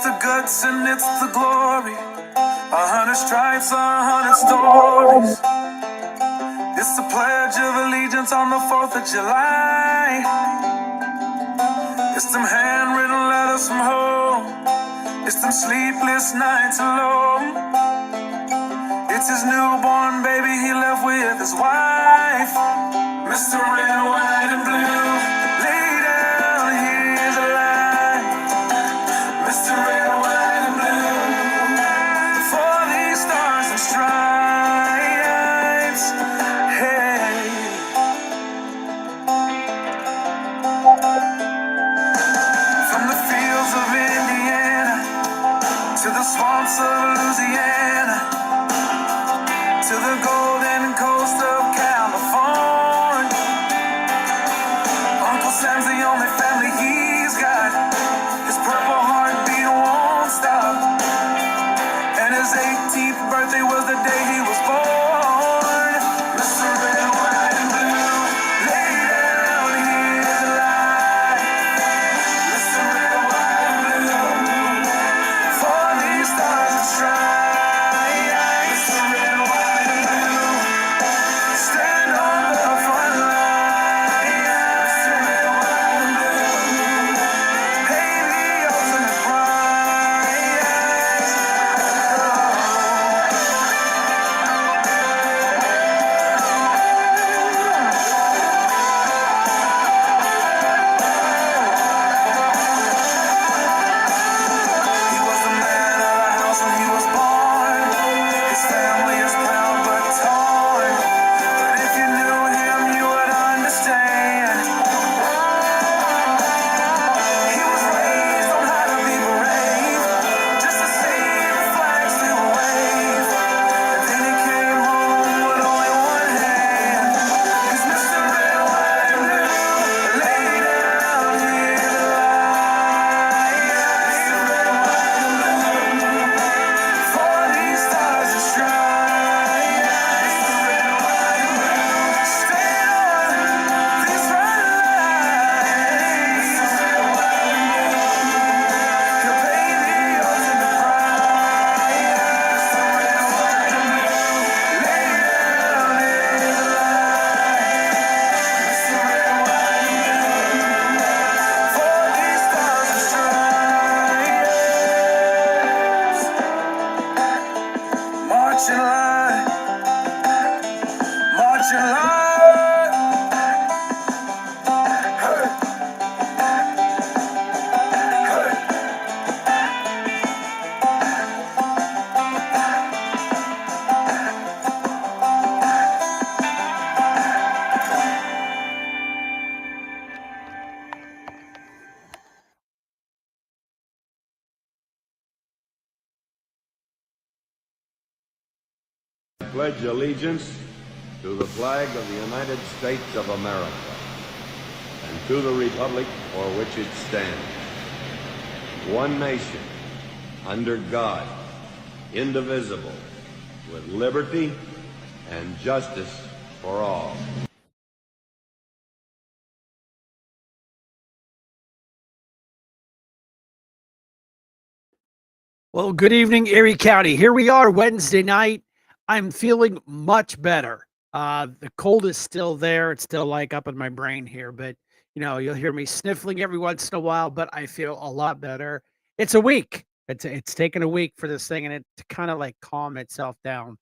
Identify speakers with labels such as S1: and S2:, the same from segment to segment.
S1: the guts and it's the glory. 100 stripes, 100 stories. It's the Pledge of Allegiance on the 4th of July. It's them handwritten letters from home. It's them sleepless nights alone. It's his newborn baby he left with his wife. Mr. Red, White, and Blue, lay down, here's a line. Mr. Red, White, and Blue, for these stars and stripes. Hey, from the fields of Indiana to the swamps of Louisiana, to the golden coast of California, Uncle Sam's the only family he's got. His purple heartbeat won't stop, and his 18th birthday was the day he was born. Mr. Red, White, and Blue, lay down, here's a line. Mr. Red, White, and Blue, for these stars and stripes. Mr. Red, White, and Blue, stand on the front line. Mr. Red, White, and Blue, pay the ultimate price. He was the man of the house when he was born. His family is proud but torn. But if you knew him, you would understand. He was raised on how to be brave, just to see the flag still wave. And then he came home with only one hand. He's Mr. Red, White, and Blue, lay down, here's a line. Mr. Red, White, and Blue, for these stars and stripes. Mr. Red, White, and Blue, stay on this front line. Mr. Red, White, and Blue, he'll pay the ultimate price. Mr. Red, White, and Blue, lay down, here's a line. Mr. Red, White, and Blue, for these stars and stripes. March in line, march in line. Hey, hey.
S2: I pledge allegiance to the flag of the United States of America and to the republic for which it stands, one nation, under God, indivisible, with liberty and justice for all.
S3: Well, good evening, Erie County. Here we are, Wednesday night. I'm feeling much better. The cold is still there. It's still like up in my brain here, but you'll hear me sniffling every once in a while, but I feel a lot better. It's a week. It's taken a week for this thing and it to kind of like calm itself down.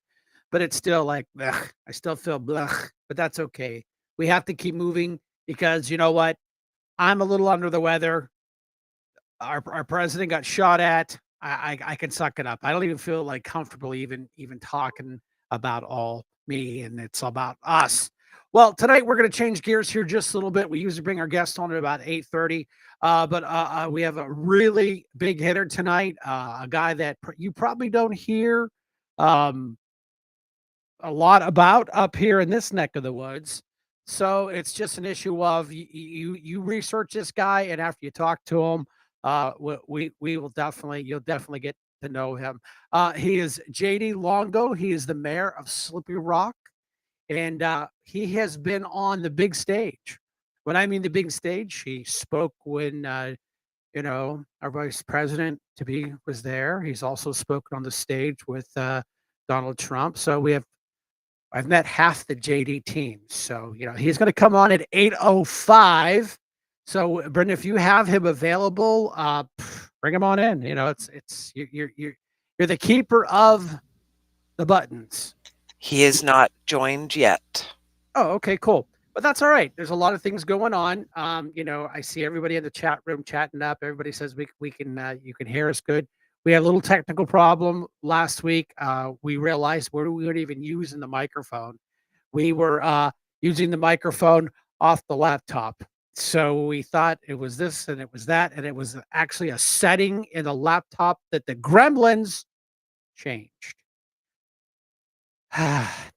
S3: But it's still like, ugh, I still feel blech, but that's okay. We have to keep moving because you know what? I'm a little under the weather. Our president got shot at. I can suck it up. I don't even feel like comfortable even talking about all me and it's about us. Well, tonight we're going to change gears here just a little bit. We usually bring our guest on at about 8:30, but we have a really big hitter tonight. A guy that you probably don't hear um, a lot about up here in this neck of the woods. So it's just an issue of you research this guy, and after you talk to him, we will definitely you'll definitely get to know him. He is JD Longo. He is the mayor of Slippery Rock, and he has been on the big stage. When I mean the big stage, he spoke when Our vice president to be was there. He's also spoken on the stage with Donald Trump. So I've met half the JD team. So, he's going to come on at 8:05. So, Brenda, if you have him available, bring him on in. You're the keeper of the buttons.
S4: He is not joined yet.
S3: Oh, okay, cool. But that's all right. There's a lot of things going on. I see everybody in the chat room chatting up. Everybody says we can you can hear us good. We had a little technical problem last week. We realized we weren't even using the microphone. We were using the microphone off the laptop. So we thought it was this and it was that, and it was actually a setting in the laptop that the gremlins changed.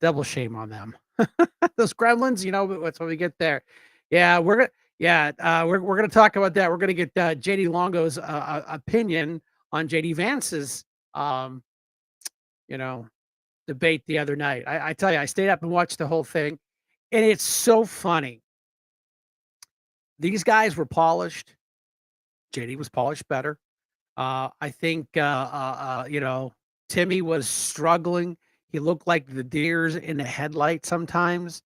S3: Double shame on them. Those gremlins, that's what we get there. Yeah, we're gonna talk about that. We're gonna get JD Longo's opinion on JD Vance's you know debate the other night. I tell you, I stayed up and watched the whole thing, and it's so funny. These guys were polished. JD was polished better. I think Timmy was struggling. He looked like the deers in the headlight sometimes.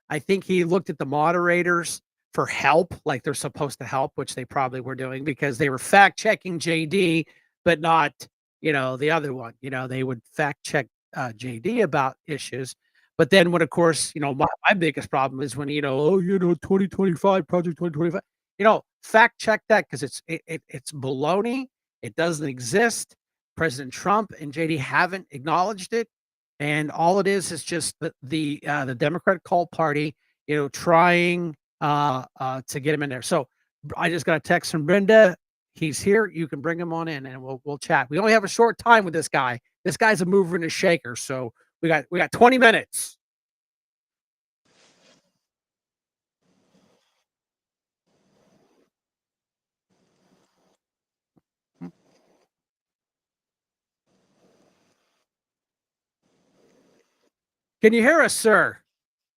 S3: I think he looked at the moderators for help, like they're supposed to help, which they probably were doing because they were fact checking JD, but not, the other one. They would fact check JD about issues. But then when, of course, my biggest problem is when, 2025, Project 2025, fact check that because it's baloney. It doesn't exist. President Trump and JD haven't acknowledged it. And all it is just the Democrat cult party, trying to get him in there. So I just got a text from Brenda. He's here. You can bring him on in, and we'll chat. We only have a short time with this guy. This guy's a mover and a shaker. So we got 20 minutes. Can you hear us, sir?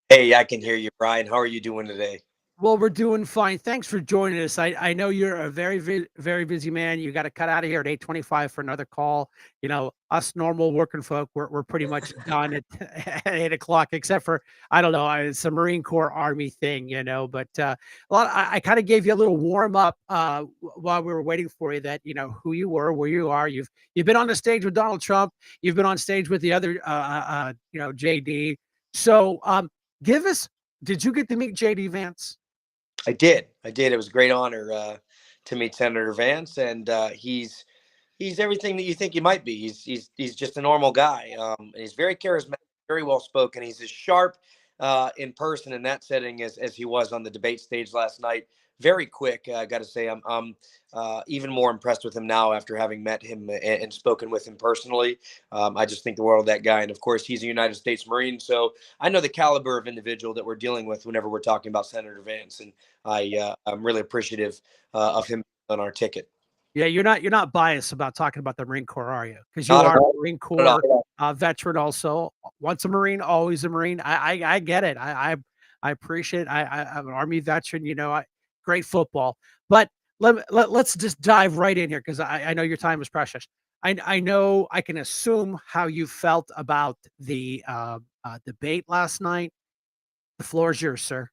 S5: Hey, I can hear you, Brian. How are you doing today?
S3: Well, we're doing fine. Thanks for joining us. I know you're a very, very busy man. You got to cut out of here at 8:25 for another call. Us normal working folk, we're pretty much done at, at 8 o'clock, except for, I don't know, it's a Marine Corps Army thing, but I kind of gave you a little warm up while we were waiting for you that, who you were, where you are. You've been on the stage with Donald Trump. You've been on stage with the other, JD. So did you get to meet JD Vance?
S5: I did. It was a great honor to meet Senator Vance, and he's everything that you think he might be. He's just a normal guy. And he's very charismatic, very well spoken. He's as sharp in person in that setting as he was on the debate stage last night. Very quick. I got to say, I'm even more impressed with him now after having met him and spoken with him personally. I just think the world of that guy. And of course, he's a United States Marine. So I know the caliber of individual that we're dealing with whenever we're talking about Senator Vance. And I'm really appreciative of him on our ticket.
S3: Yeah, you're not biased about talking about the Marine Corps, are you? Because you
S5: Not at
S3: are a
S5: all.
S3: Marine
S5: Not at
S3: Corps veteran also. Once a Marine, always a Marine. I get it. I appreciate it. I'm an Army veteran, great football. But let's just dive right in here because I know your time is precious. I know I can assume how you felt about the debate last night. The floor is yours, sir.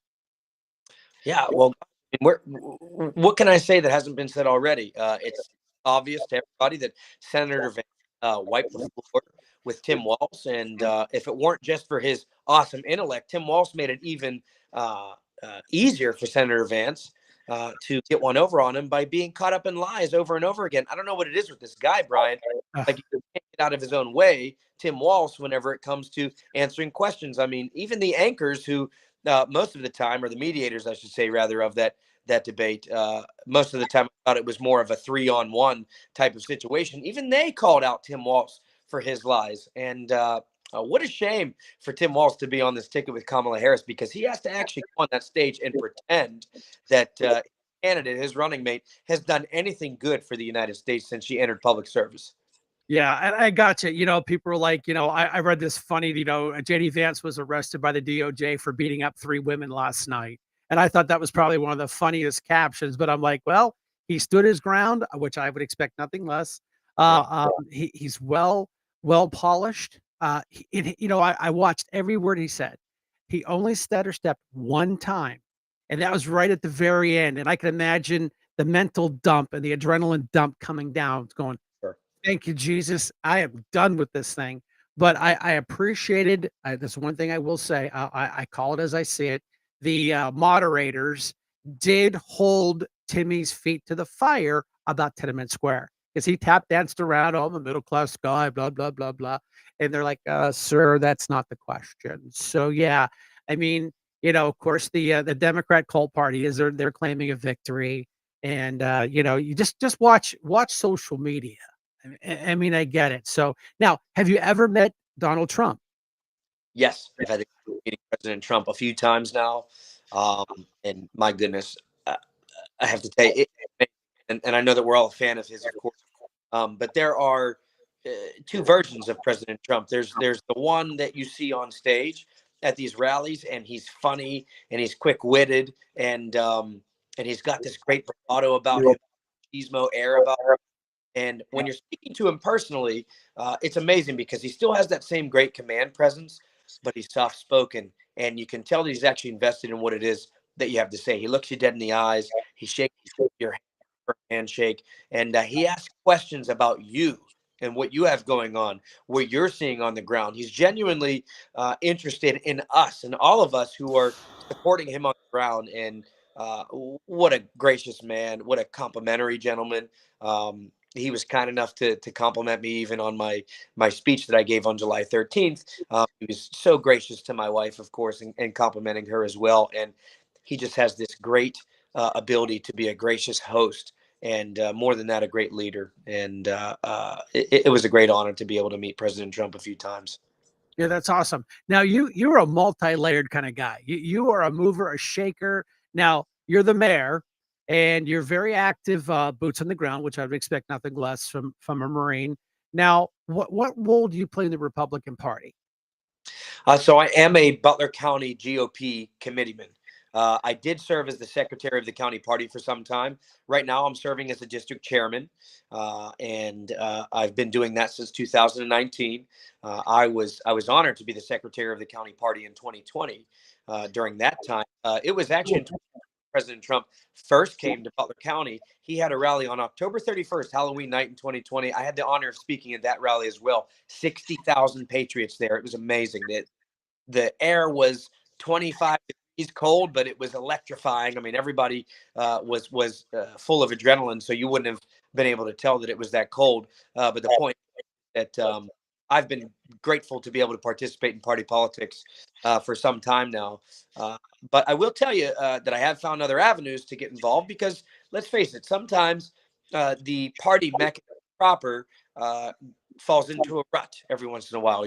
S5: Yeah, well, what can I say that hasn't been said already? It's obvious to everybody that Senator Vance wiped the floor with Tim Walz, and if it weren't just for his awesome intellect, Tim Walz made it even easier for Senator Vance to get one over on him by being caught up in lies over and over again. I don't know what it is with this guy, Brian. Like, he can't get out of his own way, Tim Walz, whenever it comes to answering questions. I mean, even the anchors who most of the time, or the mediators, I should say, rather, of that debate, most of the time I thought it was more of a 3-on-1 type of situation. Even they called out Tim Walz for his lies. And what a shame for Tim Walz to be on this ticket with Kamala Harris, because he has to actually go on that stage and pretend that candidate, his running mate, has done anything good for the United States since she entered public service.
S3: Yeah, and I got you. People are like, I read this funny, JD Vance was arrested by the DOJ for beating up 3 women last night. And I thought that was probably one of the funniest captions. But I'm like, well, He stood his ground, which I would expect nothing less. He's well polished. I watched every word he said. He only stutter stepped one time, and that was right at the very end. And I can imagine the mental dump and the adrenaline dump coming down, going,
S5: Sure.
S3: "Thank you, Jesus. I am done with this thing." But I appreciated. That's one thing I will say. I call it as I see it. The moderators did hold Timmy's feet to the fire about Tenement Square because he tap danced around. Oh, I'm a middle class guy. Blah blah blah blah. And they're like, "Sir, that's not the question." So yeah, I mean, of course, the Democrat cult party is they're claiming a victory, and you just watch social media. I mean, I get it. So now, have you ever met Donald Trump?
S5: Yes, I've had the meeting President Trump a few times now, and my goodness, uh, I have to tell you, and I know that we're all a fan of his, of course. But there are two versions of President Trump. There's the one that you see on stage at these rallies, and he's funny and he's quick witted, and he's got this great bravado about him, gizmo air about him. And when you're speaking to him personally, it's amazing because he still has that same great command presence, but he's soft spoken, and you can tell that he's actually invested in what it is that you have to say. He looks you dead in the eyes. He shakes your hand for a handshake, and he asks questions about you and what you have going on, what you're seeing on the ground. He's genuinely interested in us and all of us who are supporting him on the ground. And what a gracious man! What a complimentary gentleman. He was kind enough to compliment me even on my speech that I gave on July 13th. He was so gracious to my wife, of course, and complimenting her as well. And he just has this great ability to be a gracious host, and more than that, a great leader. And it was a great honor to be able to meet President Trump a few times.
S3: Yeah, that's awesome. Now you're a multi-layered kind of guy. You are a mover, a shaker. Now you're the mayor, and you're very active, boots on the ground, which I would expect nothing less from a Marine. Now, what role do you play in the Republican Party?
S5: So I am a Butler County GOP committeeman. I did serve as the secretary of the county party for some time. Right now, I'm serving as the district chairman, and I've been doing that since 2019. I was honored to be the secretary of the county party in 2020. During that time, it was actually in President Trump first came to Butler County. He had a rally on October 31st, Halloween night in 2020. I had the honor of speaking at that rally as well. 60,000 patriots there. It was amazing. The air was 25 degrees cold, but it was electrifying. I mean, everybody was full of adrenaline, so you wouldn't have been able to tell that it was that cold. But the point that I've been grateful to be able to participate in party politics for some time now. But I will tell you that I have found other avenues to get involved because let's face it, sometimes the party mechanism proper falls into a rut every once in a while.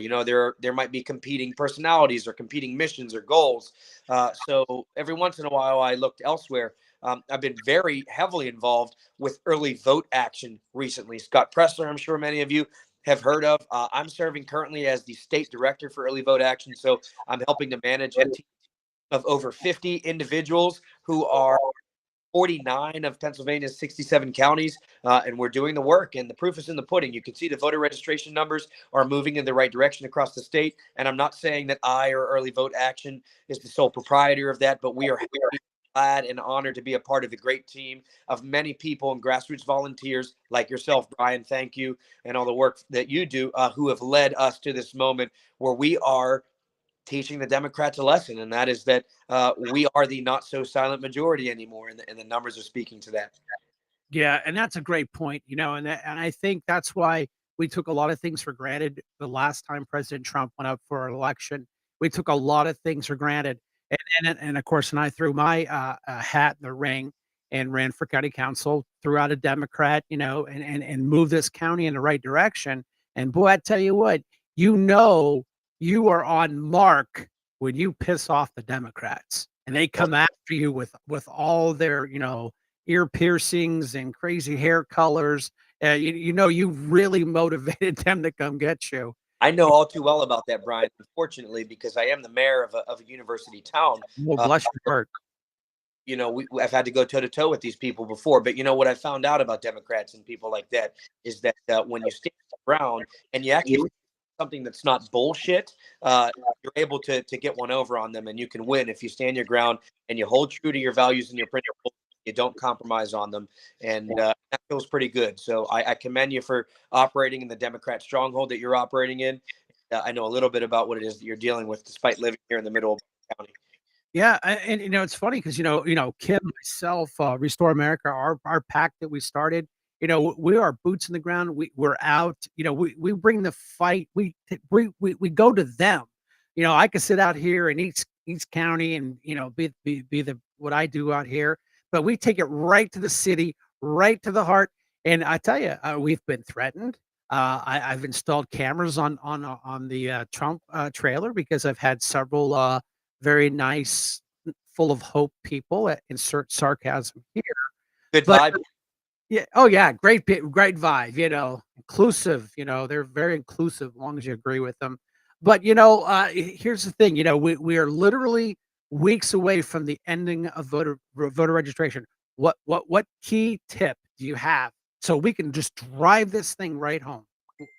S5: There might be competing personalities or competing missions or goals. So every once in a while, I looked elsewhere. I've been very heavily involved with early vote action recently. Scott Pressler, I'm sure many of you have heard of. I'm serving currently as the state director for early vote action. So I'm helping to manage a team of over 50 individuals who are 49 of Pennsylvania's 67 counties, and we're doing the work. And the proof is in the pudding. You can see the voter registration numbers are moving in the right direction across the state. And I'm not saying that I or Early Vote Action is the sole proprietor of that, but we are glad and honored to be a part of the great team of many people and grassroots volunteers like yourself, Brian. Thank you, and all the work that you do, who have led us to this moment where we are teaching the Democrats a lesson, and that is that we are the not so silent majority anymore, and the numbers are speaking to that.
S3: Yeah, and that's a great point, and I think that's why we took a lot of things for granted the last time President Trump went up for an election. We took a lot of things for granted, and of course, and I threw my hat in the ring and ran for county council, threw out a Democrat, and moved this county in the right direction. And boy, I tell you what, you are on mark when you piss off the Democrats, and they come after you with all their, ear piercings and crazy hair colors. You really motivated them to come get you.
S5: I know all too well about that, Brian, unfortunately, because I am the mayor of a university town.
S3: Well,
S5: Uh,
S3: bless your heart.
S5: I've had to go toe to toe with these people before. But what I found out about Democrats and people like that is that when you stand around and you actually say something that's not bullshit, you're able to get one over on them, and you can win if you stand your ground and you hold true to your values and your principles. You don't compromise on them, and that feels pretty good. So I commend you for operating in the Democrat stronghold that you're operating in. I know a little bit about what it is that you're dealing with, despite living here in the middle of the county.
S3: Yeah, and it's funny because Kim, myself, Restore America, our pact that we started. We are boots in the ground. We're out. We bring the fight. We go to them. I could sit out here in each county and be the what I do out here, but we take it right to the city, right to the heart. And I tell you, we've been threatened. I've installed cameras on the Trump trailer because I've had several very nice, full of hope people, insert sarcasm here.
S5: Good
S3: But
S5: vibe.
S3: yeah, oh yeah, great vibe, inclusive, they're very inclusive as long as you agree with them. But here's the thing, we are literally weeks away from the ending of voter registration. What key tip do you have so we can just drive this thing right home?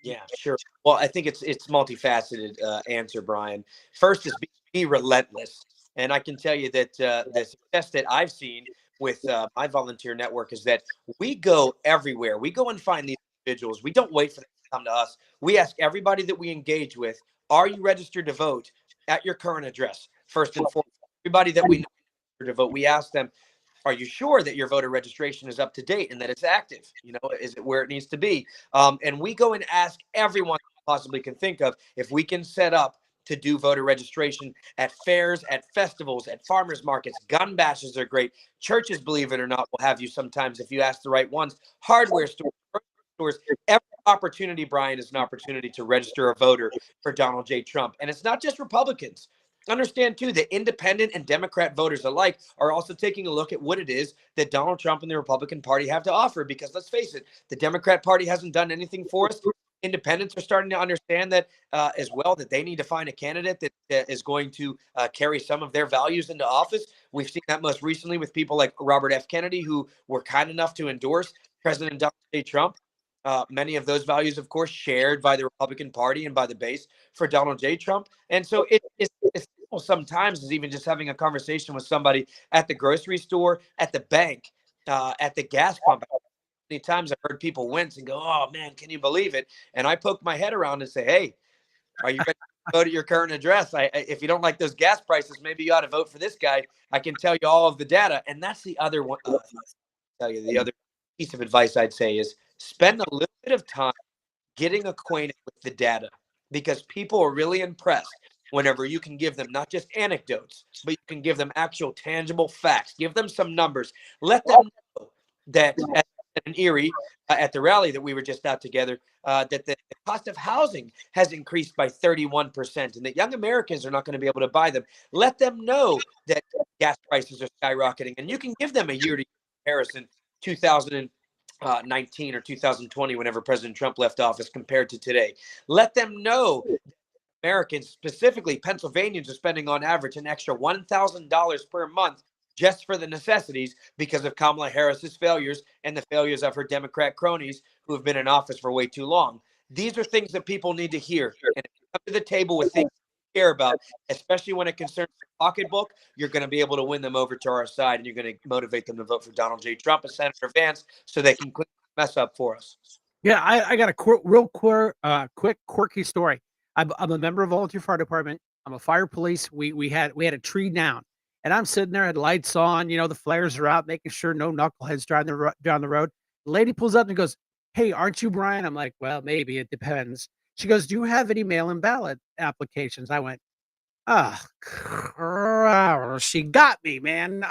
S5: Yeah, sure. Well, I think it's multifaceted answer, Brian. First is be relentless, and I can tell you that the success that I've seen with my volunteer network is that we go everywhere. We go and find these individuals. We don't wait for them to come to us. We ask everybody that we engage with, "Are you registered to vote at your current address?" First and foremost, everybody that we know to vote, we ask them, are you sure that your voter registration is up to date and that it's active? Is it where it needs to be? And we go and ask everyone possibly can think of if we can set up to do voter registration at fairs, at festivals, at farmers markets. Gun bashes are great. Churches, believe it or not, will have you sometimes if you ask the right ones. Hardware stores, grocery stores. Every opportunity, Brian, is an opportunity to register a voter for Donald J. Trump. And it's not just Republicans. Understand, too, that independent and Democrat voters alike are also taking a look at what it is that Donald Trump and the Republican Party have to offer. Because let's face it, the Democrat Party hasn't done anything for us. Independents are starting to understand that as well, that they need to find a candidate that is going to carry some of their values into office. We've seen that most recently with people like Robert F. Kennedy, who were kind enough to endorse President Donald J. Trump. Many of those values, of course, shared by the Republican Party and by the base for Donald J. Trump. And so it's simple sometimes is even just having a conversation with somebody at the grocery store, at the bank, at the gas pump. Many times I've heard people wince and go, "Oh man, can you believe it?" And I poke my head around and say, "Hey, are you ready to vote at your current address? If you don't like those gas prices, maybe you ought to vote for this guy. I can tell you all of the data." And that's the other one. Tell you the other piece of advice I'd say is spend a little bit of time getting acquainted with the data, because people are really impressed whenever you can give them not just anecdotes, but you can give them actual tangible facts. Give them some numbers. Let them know that in Erie, at the rally that we were just out together, that the cost of housing has increased by 31% and that young Americans are not going to be able to buy them. Let them know that gas prices are skyrocketing, and you can give them a year-to-year comparison, 2019 or 2020, whenever President Trump left office, compared to today. Let them know Americans, specifically Pennsylvanians, are spending on average an extra $1,000 per month just for the necessities because of Kamala Harris's failures and the failures of her Democrat cronies who have been in office for way too long. These are things that people need to hear. And if you come to the table with things you care about, especially when it concerns your pocketbook, you're going to be able to win them over to our side, and you're going to motivate them to vote for Donald J. Trump and Senator Vance so they can clean the mess up for us.
S3: Yeah, I got a quick quirky story. I'm a member of volunteer fire department. I'm a fire police. We had a tree down, and I'm sitting there, had lights on. The flares are out, making sure no knuckleheads down the road. The lady pulls up and goes, "Hey, aren't you Brian?" I'm like, "Well, maybe it depends." She goes, "Do you have any mail-in ballot applications?" I went, "Ah, she got me, man.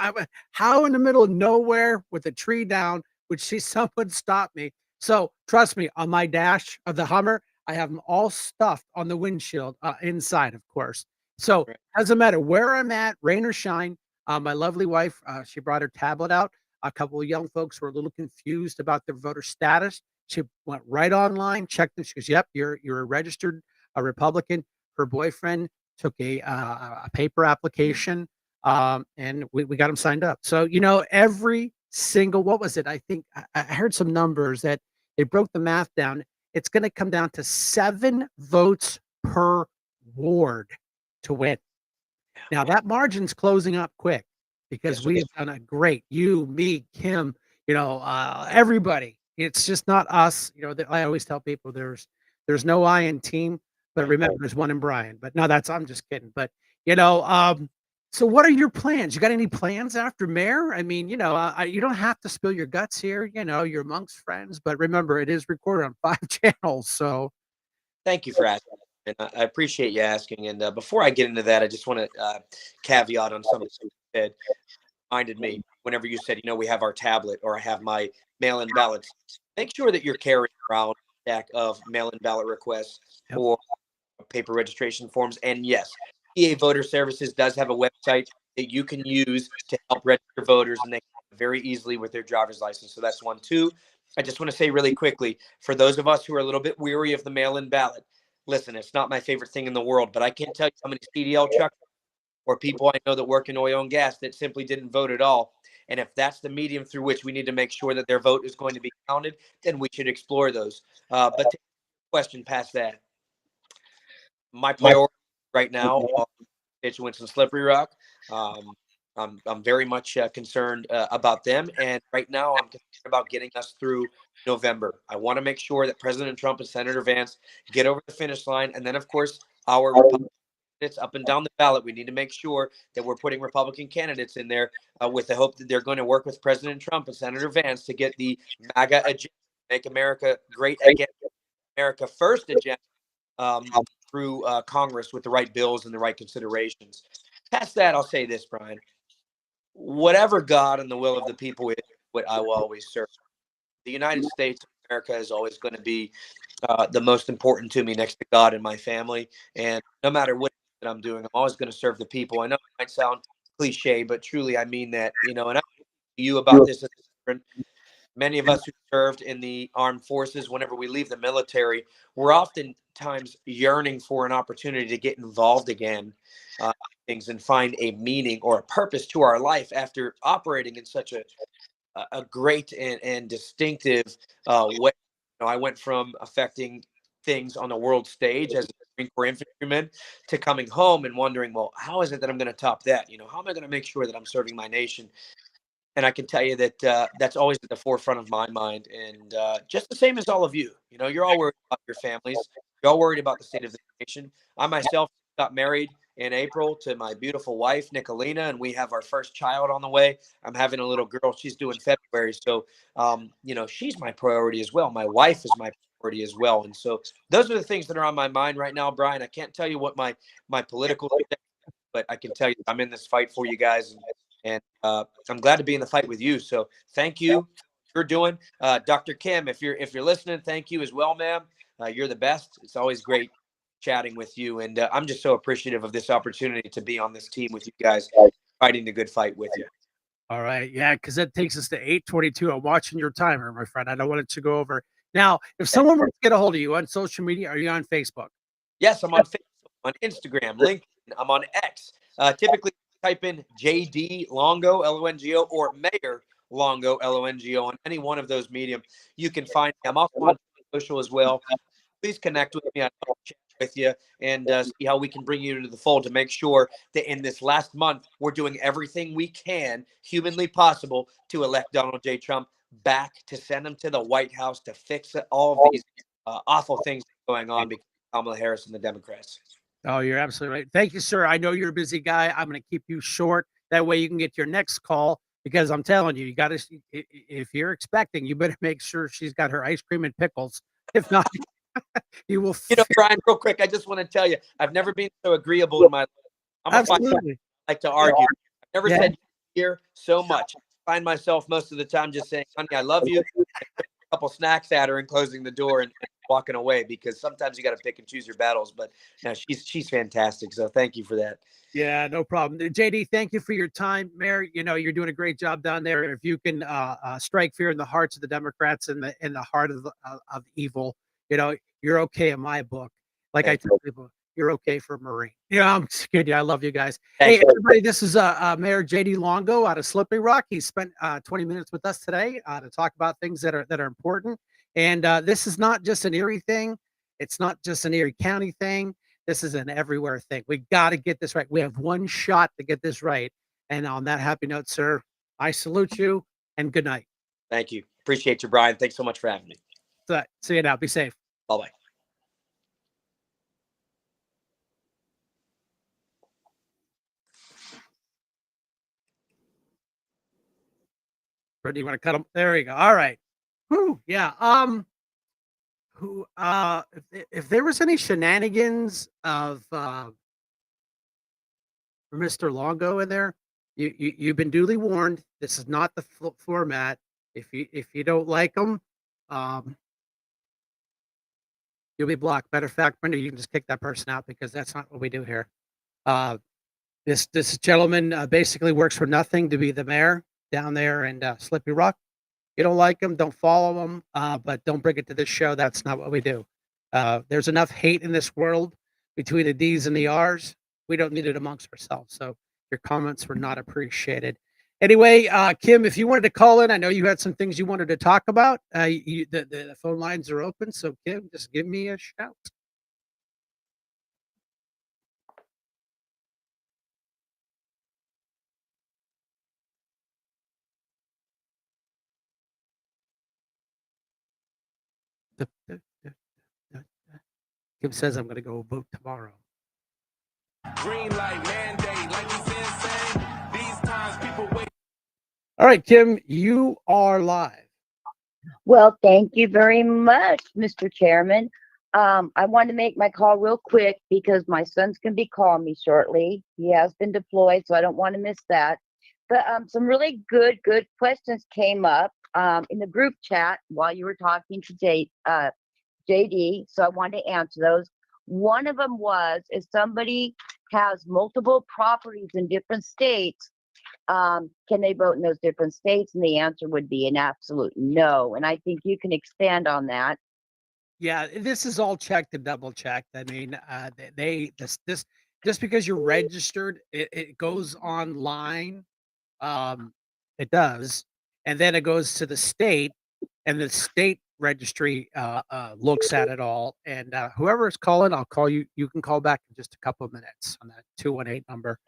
S3: How in the middle of nowhere with a tree down would someone stop me?" So trust me, on my dash of the Hummer, I have them all stuffed on the windshield, inside, of course. So
S5: Right.
S3: doesn't matter where I'm at, rain or shine. My lovely wife, she brought her tablet out. A couple of young folks were a little confused about their voter status. She went right online, checked them. She goes, "Yep, you're a registered Republican." Her boyfriend took a paper application. And we got them signed up. So, every single, what was it? I think I heard some numbers that they broke the math down. It's going to come down to 7 votes per ward to win. Now that margin's closing up quick because
S5: Yes,
S3: we have done a great, you, me, Kim, everybody. It's just not us. I always tell people there's no I in team, but remember there's one in Brian. But no, I'm just kidding. But so what are your plans? You got any plans after mayor? I mean, you don't have to spill your guts here. You're amongst friends, but remember it is recorded on 5 channels. So
S5: thank you for asking. And I appreciate you asking. And before I get into that, I just want to caveat on something you said. Reminded me whenever you said, we have our tablet or I have my mail-in ballots. Make sure that you're carrying around a stack of mail-in ballot requests
S3: Yep.
S5: or paper registration forms. And yes, PA Voter Services does have a website that you can use to help register voters, and they can do it very easily with their driver's license. So that's one. Two, I just want to say really quickly, for those of us who are a little bit weary of the mail-in ballot, listen, it's not my favorite thing in the world, but I can't tell you how many CDL trucks or people I know that work in oil and gas that simply didn't vote at all. And if that's the medium through which we need to make sure that their vote is going to be counted, then we should explore those. But to question past that, my priority right now are constituents in Slippery Rock. I'm very much concerned about them, and right now I'm concerned about getting us through November. I want to make sure that President Trump and Senator Vance get over the finish line, and then of course our Republican candidates up and down the ballot. We need to make sure that we're putting Republican candidates in there with the hope that they're going to work with President Trump and Senator Vance to get the MAGA agenda, make America great again, America first agenda through Congress with the right bills and the right considerations. Past that, I'll say this, Brian. Whatever God and the will of the people is, what I will always serve. The United States of America is always going to be the most important to me next to God and my family. And no matter what that I'm doing, I'm always going to serve the people. I know it might sound cliche, but truly I mean that, and I to you about this. Many of us who served in the armed forces, whenever we leave the military, we're oftentimes yearning for an opportunity to get involved again things and find a meaning or a purpose to our life after operating in such a great and distinctive way. I went from affecting things on the world stage as a Marine Corps infantryman to coming home and wondering, well, how is it that I'm going to top that? How am I going to make sure that I'm serving my nation? And I can tell you that that's always at the forefront of my mind. And just the same as all of you, you're all worried about your families. You're all worried about the state of the nation. I myself got married in April to my beautiful wife, Nicolina, and we have our first child on the way. I'm having a little girl. She's due in February. So, she's my priority as well. My wife is my priority as well. And so those are the things that are on my mind right now, Brian. I can't tell you what my political, but I can tell you I'm in this fight for you guys. And I'm glad to be in the fight with you. So thank you. You're doing, Dr. Kim. If you're listening, thank you as well, ma'am. You're the best. It's always great chatting with you, and I'm just so appreciative of this opportunity to be on this team with you guys, fighting the good fight with you.
S3: all right, yeah, because that takes us to 8:22. I'm watching your timer, my friend. I don't want it to go over. Now, if someone were to get a hold of you on social media, are you on Facebook?
S5: Yes, I'm on Facebook, on Instagram, LinkedIn. I'm on X. Typically, type in JD Longo, Longo, or Mayor Longo, Longo, on any one of those medium. You can find me. I'm also on social as well. Please connect with me. I'd love to chat with you and see how we can bring you into the fold to make sure that in this last month, we're doing everything we can, humanly possible, to elect Donald J. Trump back, to send him to the White House, to fix all of these awful things going on because of Kamala Harris and the Democrats.
S3: Oh, you're absolutely right. Thank you, sir. I know you're a busy guy. I'm going to keep you short. That way you can get your next call because I'm telling you, you got to, if you're expecting, you better make sure she's got her ice cream and pickles. If not, you will.
S5: Brian, real quick, I just want to tell you, I've never been so agreeable in my life. I'm a fighter. I like to argue. I've never said here so much. I find myself most of the time just saying, honey, I love you. A couple snacks at her and closing the door and walking away, because sometimes you got to pick and choose your battles. But no, she's fantastic. So thank you for that.
S3: Yeah, no problem. JD, thank you for your time. Mayor, you're doing a great job down there. If you can strike fear in the hearts of the Democrats and in the heart of evil, you're okay in my book. Like I tell people, you're okay for a Marine. Yeah, I'm just kidding. I love you guys.
S5: Thank
S3: Hey,
S5: you.
S3: everybody, this is Mayor JD Longo out of Slippery Rock. He spent 20 minutes with us today to talk about things that are important. And this is not just an Erie thing. It's not just an Erie County thing. This is an everywhere thing. We got to get this right. We have one shot to get this right. And on that happy note, sir, I salute you and good night.
S5: Thank you. Appreciate you, Brian. Thanks so much for having me.
S3: So, see you now. Be safe.
S5: Bye-bye.
S3: Or do you want to cut them? There you go. All right. Whew, yeah. Who if there was any shenanigans of Mr. Longo in there, you've been duly warned. This is not the format. If you don't like them, um, you'll be blocked. Matter of fact, Brenda, you can just kick that person out because that's not what we do here. Uh, this gentleman basically works for nothing to be the mayor down there in Slippery Rock. You don't like him, don't follow him, but don't bring it to this show. That's not what we do. There's enough hate in this world between the D's and the R's. We don't need it amongst ourselves. So your comments were not appreciated. Anyway, Kim, if you wanted to call in, I know you had some things you wanted to talk about. The phone lines are open. So, Kim, just give me a shout. Kim says I'm going to go vote tomorrow.
S1: Green light mandate, like you said, these times people wait.
S3: All right, Kim, you are live.
S6: Well, thank you very much, Mr. Chairman. I want to make my call real quick because my son's going to be calling me shortly. He has been deployed, so I don't want to miss that. But some really good questions came up in the group chat while you were talking to JD, so I wanted to answer those. One of them was, if somebody has multiple properties in different states, can they vote in those different states? And the answer would be an absolute no. And I think you can expand on that.
S3: Yeah, this is all checked and double checked. I mean, this just because you're registered, it goes online. It does, and then it goes to the state, and the state registry looks at it all. And whoever is calling, I'll call you. You can call back in just a couple of minutes on that 218 number.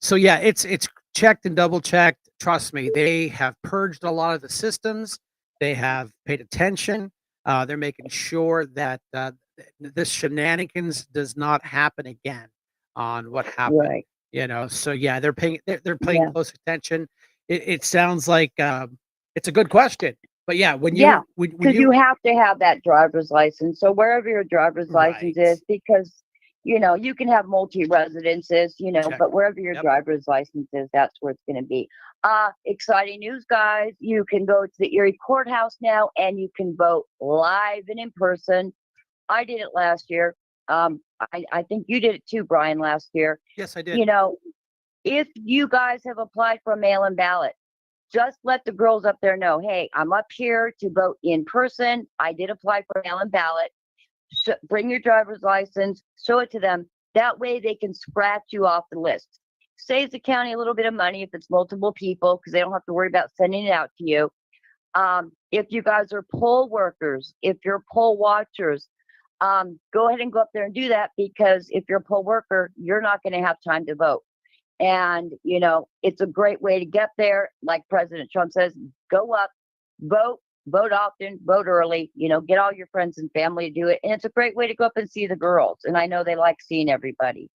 S3: So yeah, it's checked and double checked. Trust me, they have purged a lot of the systems. They have paid attention. They're making sure that this shenanigans does not happen again on what happened.
S6: Right.
S3: So yeah, they're paying
S6: Yeah.
S3: close attention. It sounds like it's a good question, but yeah, when
S6: Yeah,
S3: when
S6: because you have to have that driver's license. So wherever your driver's license
S3: Right.
S6: is, because you can have multi-residences,
S3: Check.
S6: but wherever your
S3: Yep.
S6: driver's license is, that's where it's going to be. Exciting news, guys. You can go to the Erie Courthouse now and you can vote live and in person. I did it last year. I think you did it too, Brian, last year.
S3: Yes, I did.
S6: If you guys have applied for a mail-in ballot, just let the girls up there know, hey, I'm up here to vote in person. I did apply for a mail-in ballot. Bring your driver's license, show it to them. That way they can scratch you off the list. Saves the county a little bit of money if it's multiple people because they don't have to worry about sending it out to you. If you guys are poll workers, if you're poll watchers, go ahead and go up there and do that, because if you're a poll worker, you're not going to have time to vote. And, it's a great way to get there. Like President Trump says, go up, vote often, vote early, get all your friends and family to do it. And it's a great way to go up and see the girls. And I know they like seeing everybody.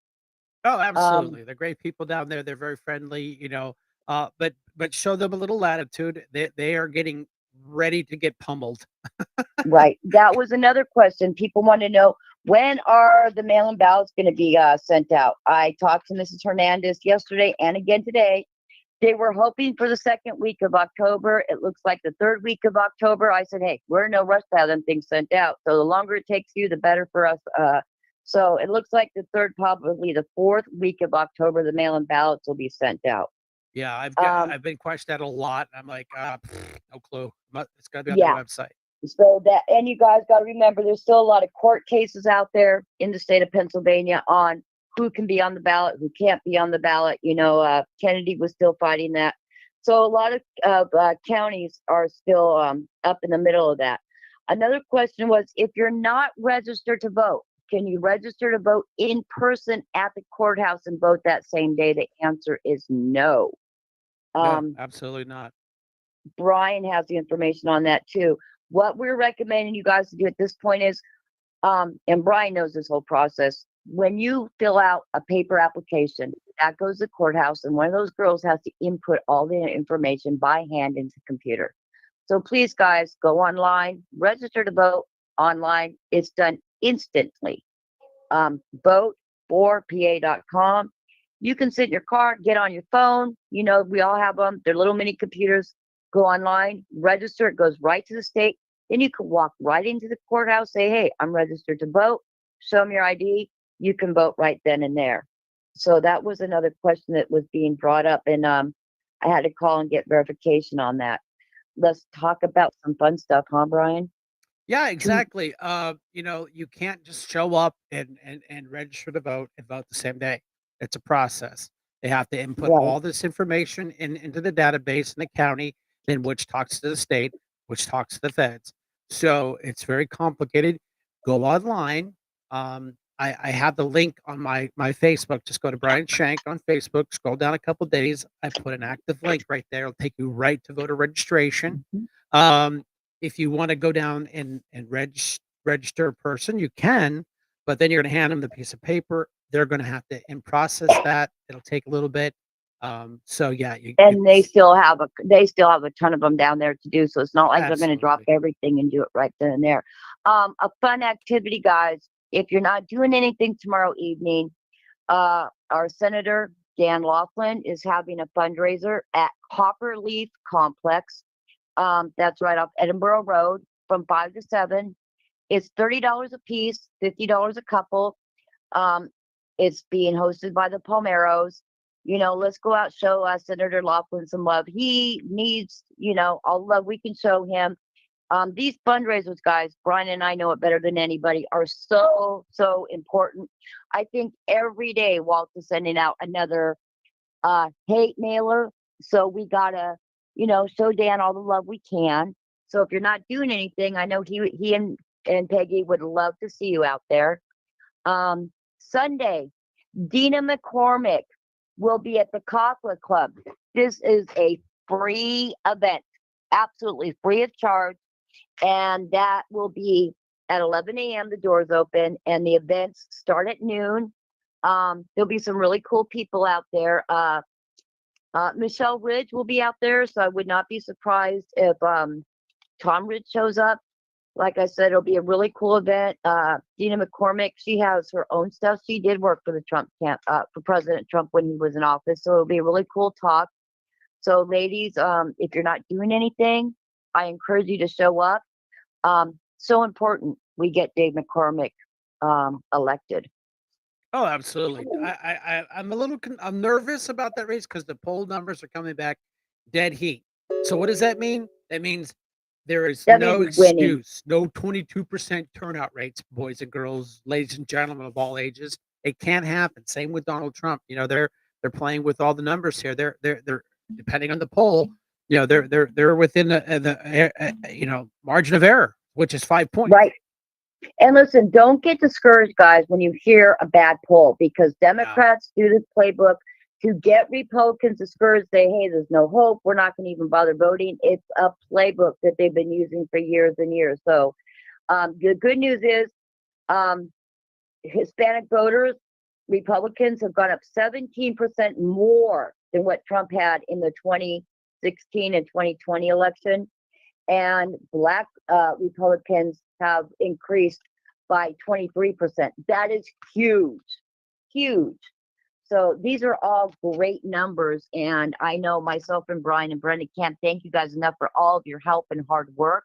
S3: Oh, absolutely. They're great people down there. They're very friendly, but show them a little latitude. They are getting ready to get pummeled.
S6: Right. That was another question. People want to know, when are the mail-in ballots going to be sent out? I talked to Mrs. Hernandez yesterday and again today. They were hoping for the second week of October. It looks like the third week of October. I said, hey, we're in no rush to have them things sent out. So the longer it takes you, the better for us. So it looks like the third, probably the fourth week of October, the mail-in ballots will be sent out.
S3: Yeah, I've been questioned that a lot. I'm like, no clue. It's got to be on
S6: Yeah.
S3: their website.
S6: So that, and you guys got to remember, there's still a lot of court cases out there in the state of Pennsylvania on who can be on the ballot, who can't be on the ballot. Kennedy was still fighting that. So a lot of counties are still up in the middle of that. Another question was, if you're not registered to vote, can you register to vote in person at the courthouse and vote that same day? The answer is no.
S3: No, absolutely not.
S6: Brian has the information on that too. What we're recommending you guys to do at this point is, and Brian knows this whole process. When you fill out a paper application, that goes to the courthouse, and one of those girls has to input all the information by hand into the computer. So please, guys, go online, register to vote online. It's done instantly. Vote4pa.com. You can sit in your car, get on your phone. We all have them. They're little mini computers. Go online, register. It goes right to the state. Then you can walk right into the courthouse, say, hey, I'm registered to vote. Show them your ID. You can vote right then and there. So that was another question that was being brought up. And I had to call and get verification on that. Let's talk about some fun stuff, huh, Brian?
S3: Yeah, exactly. You can't just show up and register to vote and vote the same day. It's a process. They have to input
S6: Right.
S3: all this information into the database in the county, then which talks to the state, which talks to the feds. So it's very complicated. Go online. I have the link on my Facebook. Just go to Brian Shank on Facebook. Scroll down a couple days. I put an active link right there. It'll take you right to voter registration.
S6: Mhm.
S3: If you want to go down and register a person, you can, but then you're going to hand them the piece of paper. They're going to have to in process that. It'll take a little bit. So yeah,
S6: And they still have a ton of them down there to do. So it's not like they're going to drop
S3: absolutely.
S6: everything and do it right then and there. A fun activity, guys. If you're not doing anything tomorrow evening, our Senator Dan Laughlin is having a fundraiser at Copperleaf Complex. That's right off Edinburgh Road from 5 to 7. It's $30 a piece, $50 a couple. It's being hosted by the Palmeros. Let's go out, show Senator Laughlin some love. He needs, all the love we can show him. These fundraisers, guys, Brian and I know it better than anybody, are so, so important. I think every day Walt is sending out another hate mailer. So we gotta, show Dan all the love we can. So if you're not doing anything, I know he and Peggy would love to see you out there. Sunday, Dina McCormick will be at the Cockla Club. This is a free event, absolutely free of charge. And that will be at 11 a.m. The doors open, and the events start at noon. There'll be some really cool people out there. Michelle Ridge will be out there, so I would not be surprised if Tom Ridge shows up. Like I said, it'll be a really cool event. Dina McCormick, she has her own stuff. She did work for the Trump camp, for President Trump when he was in office. So it'll be a really cool talk. So ladies, if you're not doing anything, I encourage you to show up. So important we get Dave McCormick elected.
S3: Oh, absolutely. I'm a little I'm nervous about that race because the poll numbers are coming back dead heat. So what does that mean? That means there is
S6: That
S3: no
S6: means winning.
S3: excuse, no 22% turnout rates, boys and girls, ladies and gentlemen of all ages. It can't happen. Same with Donald Trump. They're playing with all the numbers here. They're depending on the poll. They're within the margin of error, which is 5 points.
S6: Right. And listen, don't get discouraged, guys, when you hear a bad poll, because Democrats do this playbook to get Republicans discouraged, say, hey, there's no hope. We're not going to even bother voting. It's a playbook that they've been using for years and years. So the good news is Hispanic voters, Republicans have gone up 17% more than what Trump had in the 2016 and 2020 election. And Black Republicans have increased by 23%. That is huge, huge. So these are all great numbers. And I know myself and Brian and Brenda can't thank you guys enough for all of your help and hard work.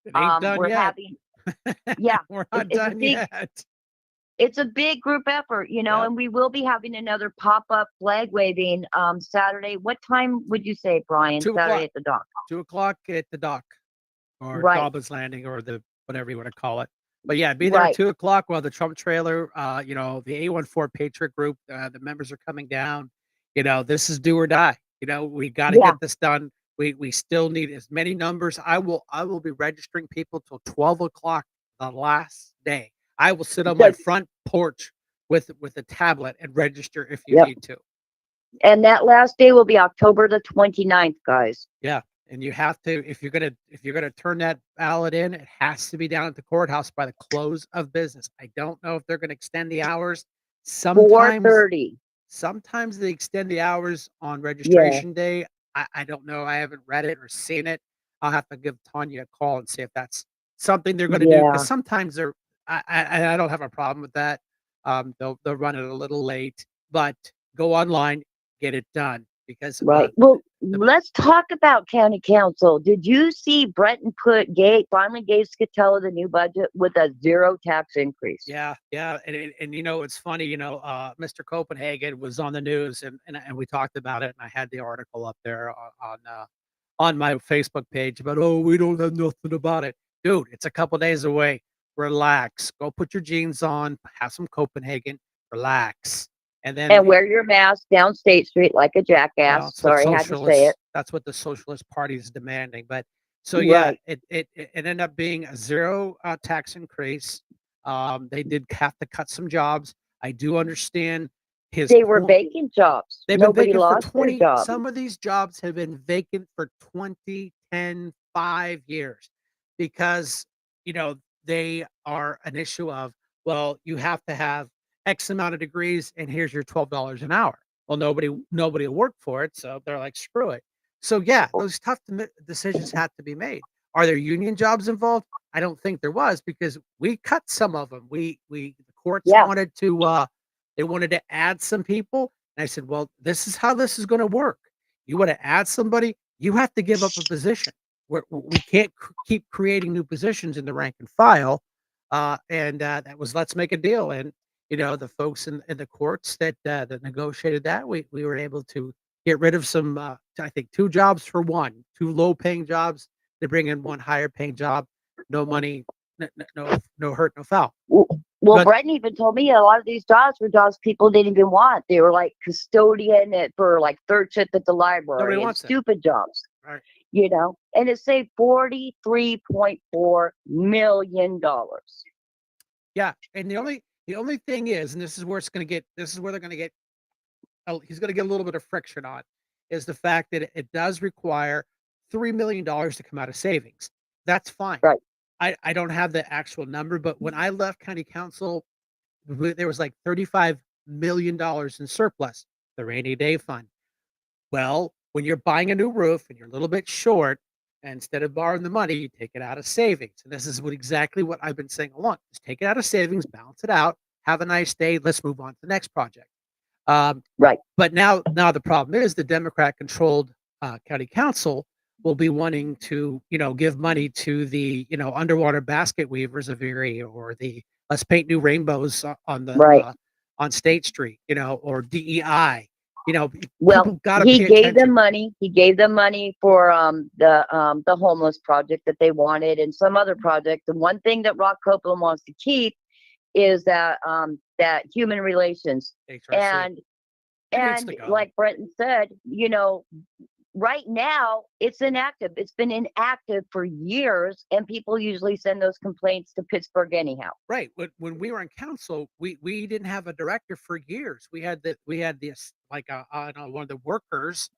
S3: It ain't done
S6: We're
S3: yet.
S6: having, yeah,
S3: We're not
S6: it's a
S3: done
S6: big,
S3: yet.
S6: it's a big group effort,
S3: Yep.
S6: and we will be having another pop-up flag waving Saturday. What time would you say, Brian?
S3: 2
S6: Saturday
S3: o'clock.
S6: at the dock.
S3: 2 o'clock at the dock. or
S6: Right.
S3: Dobbins Landing or the whatever you want to call it. But yeah, be there at
S6: Right.
S3: 2 o'clock while the Trump trailer, the A14 Patriot Group, the members are coming down. This is do or die. We got to
S6: Yeah.
S3: get this done. We still need as many numbers. I will be registering people till 12 o'clock the last day. I will sit on my
S6: The,
S3: front porch with a tablet and register if you
S6: yep.
S3: need to.
S6: And that last day will be October the 29th, guys.
S3: Yeah, and you have to if you're gonna turn that ballot in, it has to be down at the courthouse by the close of business. I don't know if they're gonna extend the hours. Sometimes
S6: 4:30.
S3: sometimes they extend the hours on
S6: Yeah.
S3: registration day. I don't know. I haven't read it or seen it. I'll have to give Tanya a call and see if that's something they're gonna do. Because
S6: Yeah.
S3: sometimes I don't have a problem with that. They'll run it a little late, but go online, get it done because,
S6: Right. Well,
S3: the
S6: let's talk about county council. Did you see Breton finally gave Scatella the new budget with a zero tax increase?
S3: Yeah, yeah, and it's funny, Mr. Copenhagen was on the news and we talked about it, and I had the article up there on my Facebook page about, "Oh, we don't have nothing about it." Dude, it's a couple days away. Relax. Go put your jeans on, have some Copenhagen, relax. And then,
S6: And wear your mask down State Street like a
S3: well,
S6: jackass. Sorry, I had to say it.
S3: that's what the Socialist Party is demanding. But so yeah,
S6: Right.
S3: it ended up being a zero tax increase. They did have to cut some jobs. I do understand his
S6: They were
S3: point.
S6: vacant jobs.
S3: They've been
S6: Nobody
S3: vacant for
S6: lost their
S3: 20,
S6: job.
S3: some of these jobs have been vacant for 20, 10, 5 years because, you know, they are an issue of, well, you have to have X amount of degrees and here's your $12 an hour. Well, nobody will work for it, so they're like, screw it. So yeah, those tough decisions had to be made. Are there union jobs involved? I don't think there was because we cut some of them. The courts
S6: Yeah.
S3: wanted to they wanted to add some people, and I said, "Well, this is how this is gonna work. You wanna add somebody, you have to give up a position. We can't keep creating new positions in the rank and file." That was, let's make a deal. And the folks in the courts that negotiated that, we were able to get rid of some. I think two jobs for one, two low paying jobs. They bring in one higher paying job. No money, no hurt, no foul.
S6: Well,
S3: But
S6: Breton even told me a lot of these jobs were jobs people didn't even want. They were like custodian for like third shift at the library and
S3: wants that,
S6: stupid jobs,
S3: right?
S6: and it saved $43.4 million.
S3: Yeah, and the only thing is, and this is where they're gonna get. He's gonna get a little bit of friction on, is the fact that it does require $3 million to come out of savings. That's fine.
S6: Right.
S3: I don't have the actual number, but when I left county council, there was like $35 million in surplus, the rainy day fund. Well, when you're buying a new roof and you're a little bit short, and instead of borrowing the money, you take it out of savings. And this is exactly what I've been saying along. Just take it out of savings, balance it out, have a nice day. Let's move on to the next project.
S6: Right.
S3: But now the problem is the Democrat-controlled county council will be wanting to, give money to the, underwater basket weavers of Erie, or the let's paint new rainbows
S6: Right.
S3: on State Street, or DEI.
S6: Well,
S3: People got to
S6: he
S3: pay
S6: gave them
S3: attention.
S6: money. He gave them money for the homeless project that they wanted and some other project. The one thing that Rock Copeland wants to keep is that human relations.
S3: HRC.
S6: And
S3: It needs to
S6: and
S3: go.
S6: like Brenton said, right now it's inactive. It's been inactive for years, and people usually send those complaints to Pittsburgh anyhow.
S3: Right. When we were in council, we didn't have a director for years. We had this like one of the workers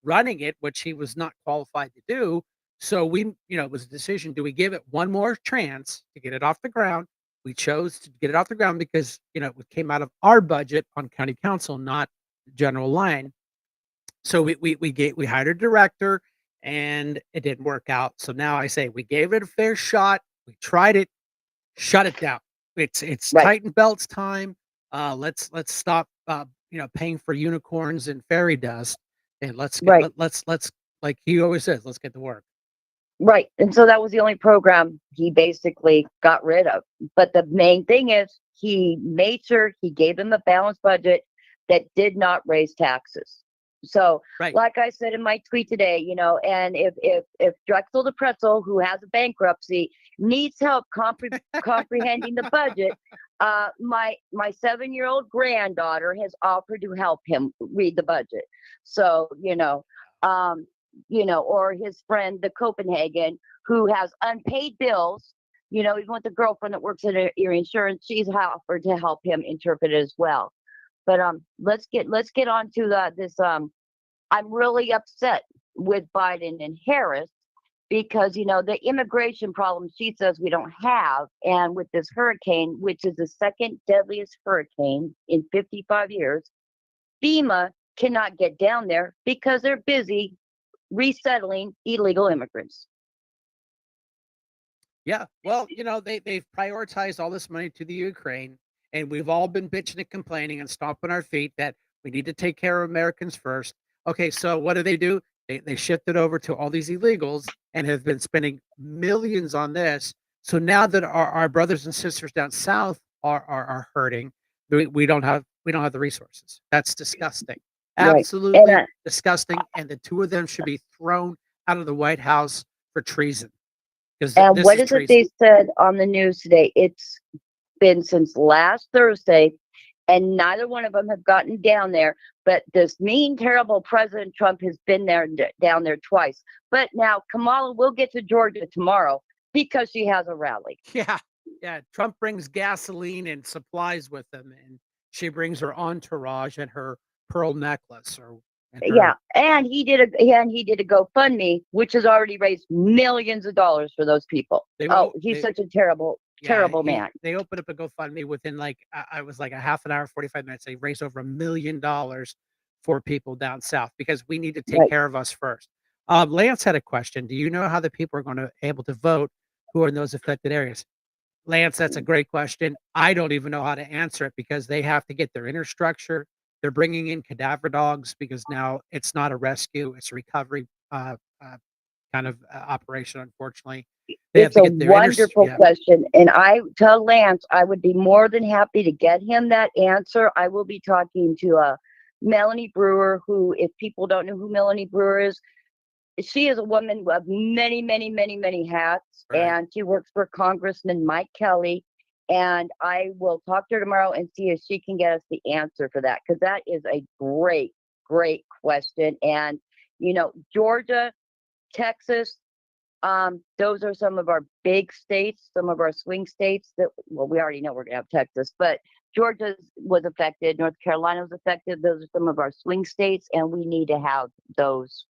S3: running it, which he was not qualified to do. So it was a decision: do we give it one more chance to get it off the ground? We chose to get it off the ground because it came out of our budget on county council, not the general line. So we hired a director, and it didn't work out. So now I say we gave it a fair shot. We tried it. Shut it down. It's
S6: Right.
S3: tighten belts time. Let's stop paying for unicorns and fairy dust, and
S6: Right.
S3: let's like he always says, let's get to work.
S6: Right. And so that was the only program he basically got rid of. But the main thing is he made sure he gave them a balanced budget that did not raise taxes. So,
S3: Right.
S6: like I said in my tweet today, and if Drexel the Pretzel, who has a bankruptcy, needs help comprehending the budget, my 7-year-old granddaughter has offered to help him read the budget. So, or his friend, the Copenhagen, who has unpaid bills. Even with the girlfriend that works at your insurance, she's offered to help him interpret it as well. But let's get on to this. I'm really upset with Biden and Harris because the immigration problem she says we don't have, and with this hurricane, which is the second deadliest hurricane in 55 years, FEMA cannot get down there because they're busy resettling illegal immigrants.
S3: Yeah. Well, they've prioritized all this money to the Ukraine, and we've all been bitching and complaining and stomping our feet that we need to take care of Americans first. Okay, so what do? They shifted over to all these illegals and have been spending millions on this. So now that our brothers and sisters down south are hurting, we don't have the resources. That's disgusting.
S6: Right. And
S3: Absolutely disgusting. And the two of them should be thrown out of the White House for treason. Because this
S6: what
S3: is
S6: is it
S3: treason.
S6: they said on the news today? It's been since last Thursday, and neither one of them have gotten down there. But this mean, terrible President Trump has been down there twice. But now Kamala will get to Georgia tomorrow because she has a rally.
S3: Yeah, yeah. Trump brings gasoline and supplies with him, and she brings her entourage and her pearl necklace, and her.
S6: Yeah, and he did a GoFundMe, which has already raised millions of dollars for those people. He's such a terrible man.
S3: They opened up a GoFundMe within I was like a half an hour, 45 minutes. They raised over $1 million for people down south because we need to take
S6: Right.
S3: care of us first. Lance had a question. Do you know how the people are going to able to vote who are in those affected areas? Lance, that's a great question. I don't even know how to answer it because they have to get their inner structure. They're bringing in cadaver dogs because now it's not a rescue; it's a recovery kind of operation. Unfortunately, they have
S6: It's
S3: to
S6: a
S3: get their
S6: wonderful
S3: yeah.
S6: question. And I tell Lance I would be more than happy to get him that answer. I will be talking to Melanie Brewer, who, if people don't know who Melanie Brewer is, she is a woman of many, many, many, many hats,
S3: Right.
S6: and she works for Congressman Mike Kelly. And I will talk to her tomorrow and see if she can get us the answer for that, because that is a great, great question. And Georgia, Texas, those are some of our big states, some of our swing states that, well, we already know we're going to have Texas, but Georgia was affected. North Carolina was affected. Those are some of our swing states, and we need to have those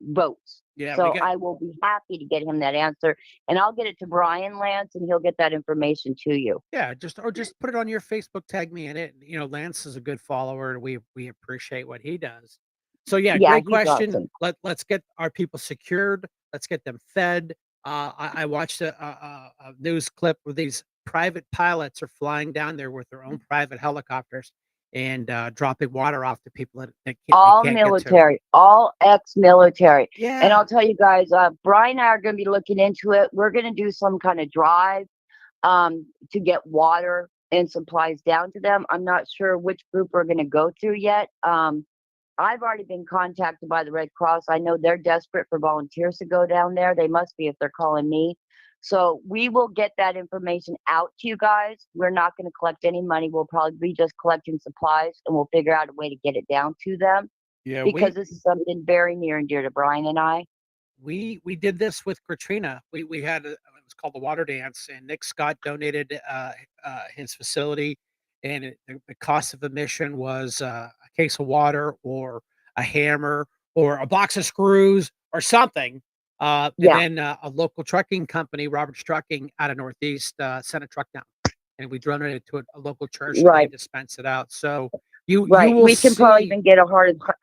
S6: votes.
S3: Yeah,
S6: So I will be happy to get him that answer, and I'll get it to Brian Lance, and he'll get that information to you.
S3: Yeah, just put it on your Facebook, tag me in it. Lance is a good follower, and we appreciate what he does. So yeah,
S6: Yeah,
S3: great
S6: he's
S3: question.
S6: awesome.
S3: Let's get our people secured. Let's get them fed. I watched a news clip where these private pilots are flying down there with their own private helicopters and dropping water off to people that they
S6: All
S3: can't get to.
S6: military, all ex-military. And
S3: Yeah,
S6: I'll tell you guys, Brian and I are going to be looking into it. We're going to do some kind of drive to get water and supplies down to them. I'm not sure which group we're going to go to yet. I've already been contacted by the Red Cross. I know they're desperate for volunteers to go down there. They must be if they're calling me. So we will get that information out to you guys. We're not going to collect any money. We'll probably be just collecting supplies, and we'll figure out a way to get it down to them,
S3: yeah.
S6: because this is something very near and dear to Brian and I.
S3: We did this with Katrina. We had it was called the water dance, and Nick Scott donated his facility, and the cost of admission was a case of water or a hammer or a box of screws or something. And
S6: Yeah.
S3: then a local trucking company, Robert's Trucking, out of Northeast, sent a truck down, and we donated to a local church. And they
S6: Right.
S3: dispense it out. So you
S6: Right.
S3: will
S6: We can probably
S3: see.
S6: even get a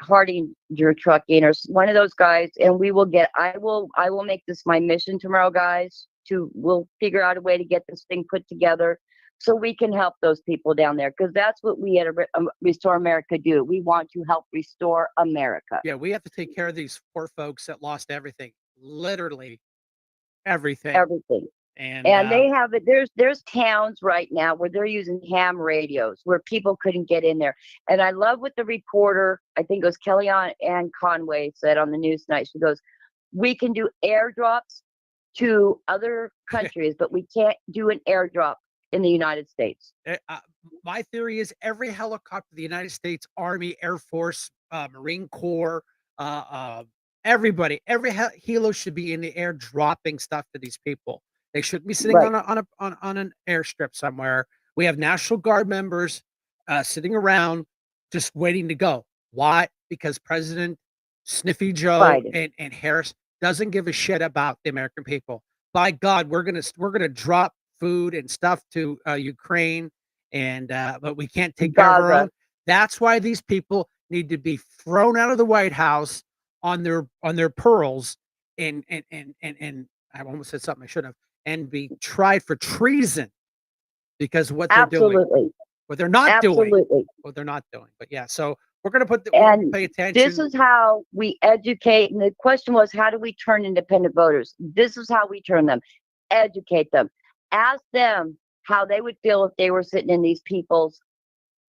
S6: Hardinger trucking or one of those guys, and we will get. I will make this my mission tomorrow, guys. We'll figure out a way to get this thing put together so we can help those people down there, because that's what we at Restore America do. We want to help restore America.
S3: Yeah, we have to take care of these poor folks that lost everything, literally everything.
S6: Everything. And they have it. There's towns right now where they're using ham radios where people couldn't get in there. And I love what the reporter, I think it was Kellyanne Conway, said on the news tonight. She goes, "We can do airdrops to other countries, but we can't do an airdrop in the United States."
S3: My theory is every helicopter, the United States Army, Air Force, Marine Corps, everybody, every helo should be in the air dropping stuff to these people. They shouldn't be sitting
S6: Right.
S3: on an airstrip somewhere. We have National Guard members sitting around just waiting to go. Why? Because President Sniffy Joe
S6: Biden.
S3: and Harris doesn't give a shit about the American people. By God, we're gonna drop food and stuff to Ukraine, and but we can't take care of our
S6: Gaza.
S3: own. That's why these people need to be thrown out of the White House on their pearls, and I almost said something I shouldn't have, and be tried for treason because of what they're doing,
S6: Absolutely.
S3: what they're not doing,
S6: Absolutely.
S3: what they're not doing. But yeah, so we're gonna
S6: And
S3: pay
S6: this
S3: attention.
S6: is how we educate. And the question was, how do we turn independent voters? This is how we turn them. Educate them. Ask them how they would feel if they were sitting in these people's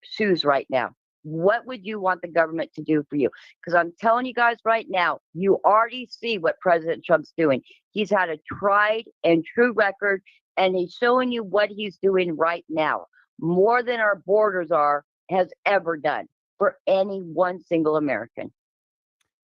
S6: shoes right now. What would you want the government to do for you? Because I'm telling you guys right now, you already see what President Trump's doing. He's had a tried and true record, and he's showing you what he's doing right now, more than our borders has ever done for any one single American.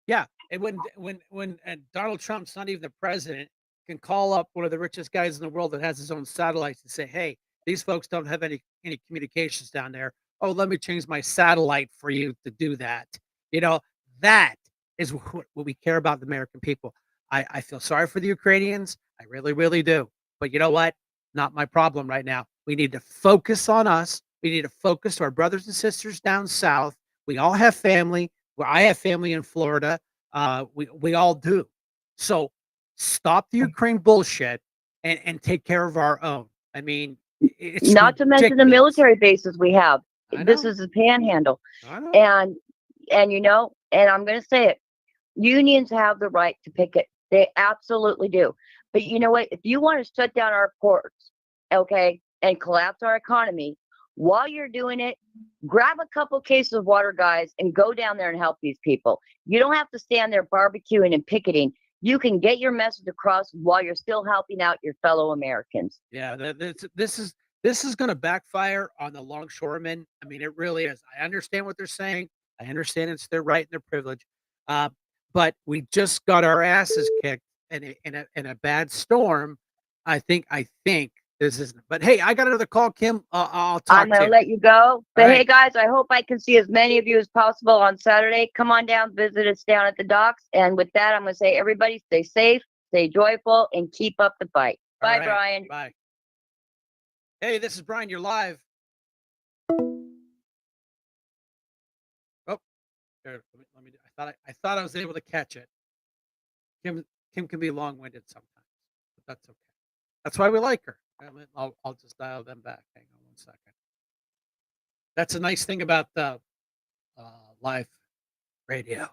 S3: Yeah, and when Donald Trump's not even the president, can call up one of the richest guys in the world that has his own satellites and say, "Hey, these folks don't have any communications down there. Oh, let me change my satellite for you to do that." You know, that is what we care about the American people. I feel sorry for the Ukrainians. I really, really do. But you know what? Not my problem right now. We need to focus on us. We need to focus to our brothers and sisters down south. We all have family. Well, I have family in Florida. We all do. So stop the Ukraine bullshit and take care of our own. I mean, it's
S6: Not to mention the
S3: ridiculous.
S6: military bases we have.
S3: I
S6: This
S3: know.
S6: is a panhandle.
S3: I know.
S6: And and I'm going to say it, unions have the right to picket. They absolutely do. But you know what? If you want to shut down our ports, okay, and collapse our economy, while you're doing it, grab a couple cases of water, guys, and go down there and help these people. You don't have to stand there barbecuing and picketing. You can get your message across while you're still helping out your fellow Americans.
S3: Yeah, this is going to backfire on the longshoremen. I mean, it really is. I understand what they're saying. I understand it's their right and their privilege. Uh, but we just got our asses kicked in a bad storm. I think this is. But hey, I got another call, Kim. I'll
S6: I'm
S3: talk
S6: going
S3: to
S6: to
S3: you.
S6: let you go. But
S3: All
S6: hey,
S3: right.
S6: guys, I hope I can see as many of you as possible on Saturday. Come on down, visit us down at the docks. And with that, I'm going to say, everybody stay safe, stay joyful, and keep up the fight.
S3: All
S6: Bye,
S3: right.
S6: Brian.
S3: Bye. Hey, this is Brian. You're live. Oh, there, let me. I thought I was able to catch it. Kim can be long-winded sometimes, but that's okay. That's why we like her. I'll just dial them back. Hang on one second. That's a nice thing about the live radio.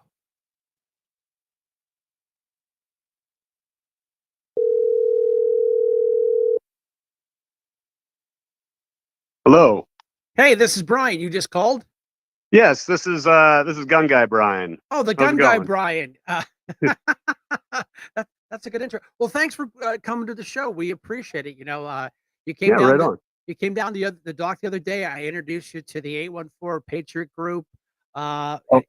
S7: Hello.
S3: Hey, this is Brian. You just called?
S7: Yes, this is Gun Guy Brian.
S3: Oh, the
S7: How's it
S3: gun guy,
S7: going?
S3: Brian. That's a good intro. Well, thanks for coming to the show. We appreciate it. You came
S7: Yeah,
S3: down
S7: right
S3: the
S7: on.
S3: you came down the dock the other day. I introduced you to the 814 Patriot Group, uh,
S7: Oh,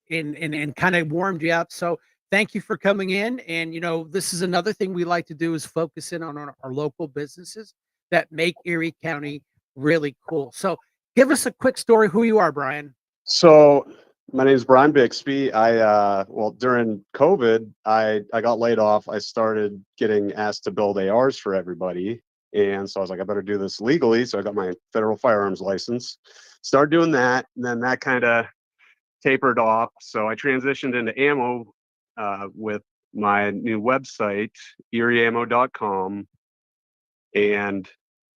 S3: and kind of warmed you up. So thank you for coming in. And this is another thing we like to do is focus in on our local businesses that make Erie County really cool. So give us a quick story who you are, Brian.
S7: so my name is Brian Bixby. During COVID, I got laid off. I started getting asked to build ARs for everybody. And so I was like, I better do this legally. So I got my federal firearms license, started doing that. And then that kind of tapered off. So I transitioned into ammo with my new website, erieammo.com. And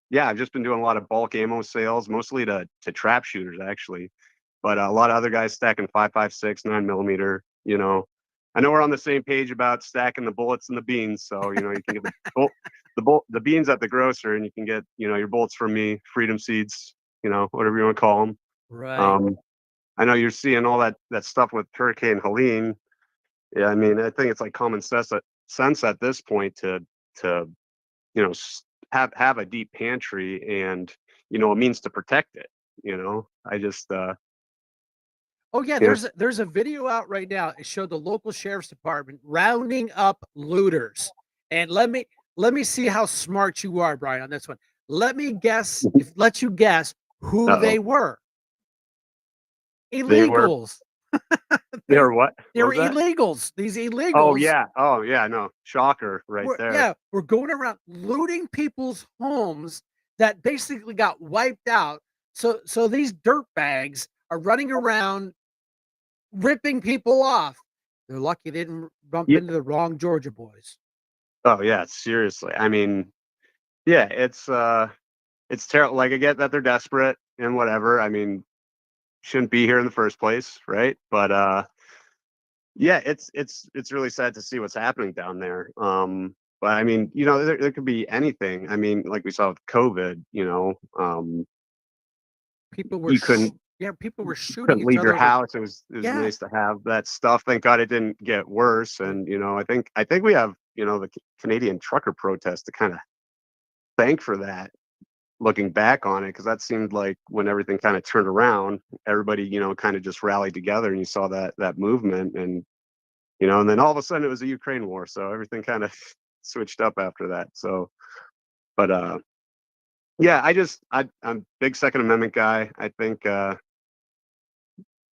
S7: yeah, I've just been doing a lot of bulk ammo sales, mostly to trap shooters actually, but a lot of other guys stacking 5.56, 9mm. I know we're on the same page about stacking the bullets and the beans. So, you know, you can get the beans at the grocer, and you can get, you know, your bullets from me, freedom seeds, you know, whatever you want to call them.
S3: Right.
S7: I know you're seeing all that stuff with Hurricane Helene. Yeah, I mean, I think it's like common sense at this point to you know have a deep pantry and, you know, a means to protect it. You know, I just
S3: Oh yeah,
S7: you know,
S3: there's a video out right now. It showed the local sheriff's department rounding up looters. And let me see how smart you are, Brian, on this one. Let you guess who
S7: uh-oh.
S3: they were.
S7: They were
S3: Illegals.
S7: they were what?
S3: They
S7: What
S3: were
S7: was that?
S3: illegals. These
S7: Oh
S3: illegals
S7: yeah. Oh yeah. No, shocker right there.
S3: we're going around looting people's homes that basically got wiped out. So these dirt bags are running around ripping people off. They're lucky they didn't bump
S7: Yeah.
S3: into the wrong Georgia boys.
S7: Oh yeah. Seriously. I mean, yeah. It's terrible. Like, I get that they're desperate and whatever. I mean, shouldn't be here in the first place, right? But yeah, it's really sad to see what's happening down there. But I mean, you know, there could be anything. I mean, like we saw with COVID, you know,
S3: People were
S7: you
S3: people were shooting
S7: couldn't
S3: each
S7: leave your
S3: other over.
S7: house. It was
S3: Yeah.
S7: nice to have that stuff. Thank God it didn't get worse. And, you know, I think we have, you know, the Canadian trucker protest to kind of thank for that, looking back on it, because that seemed like when everything kind of turned around, everybody, you know, kind of just rallied together, and you saw that movement. And, you know, and then all of a sudden it was a Ukraine war, so everything kind of switched up after that. So, but yeah, I'm big Second Amendment guy. I think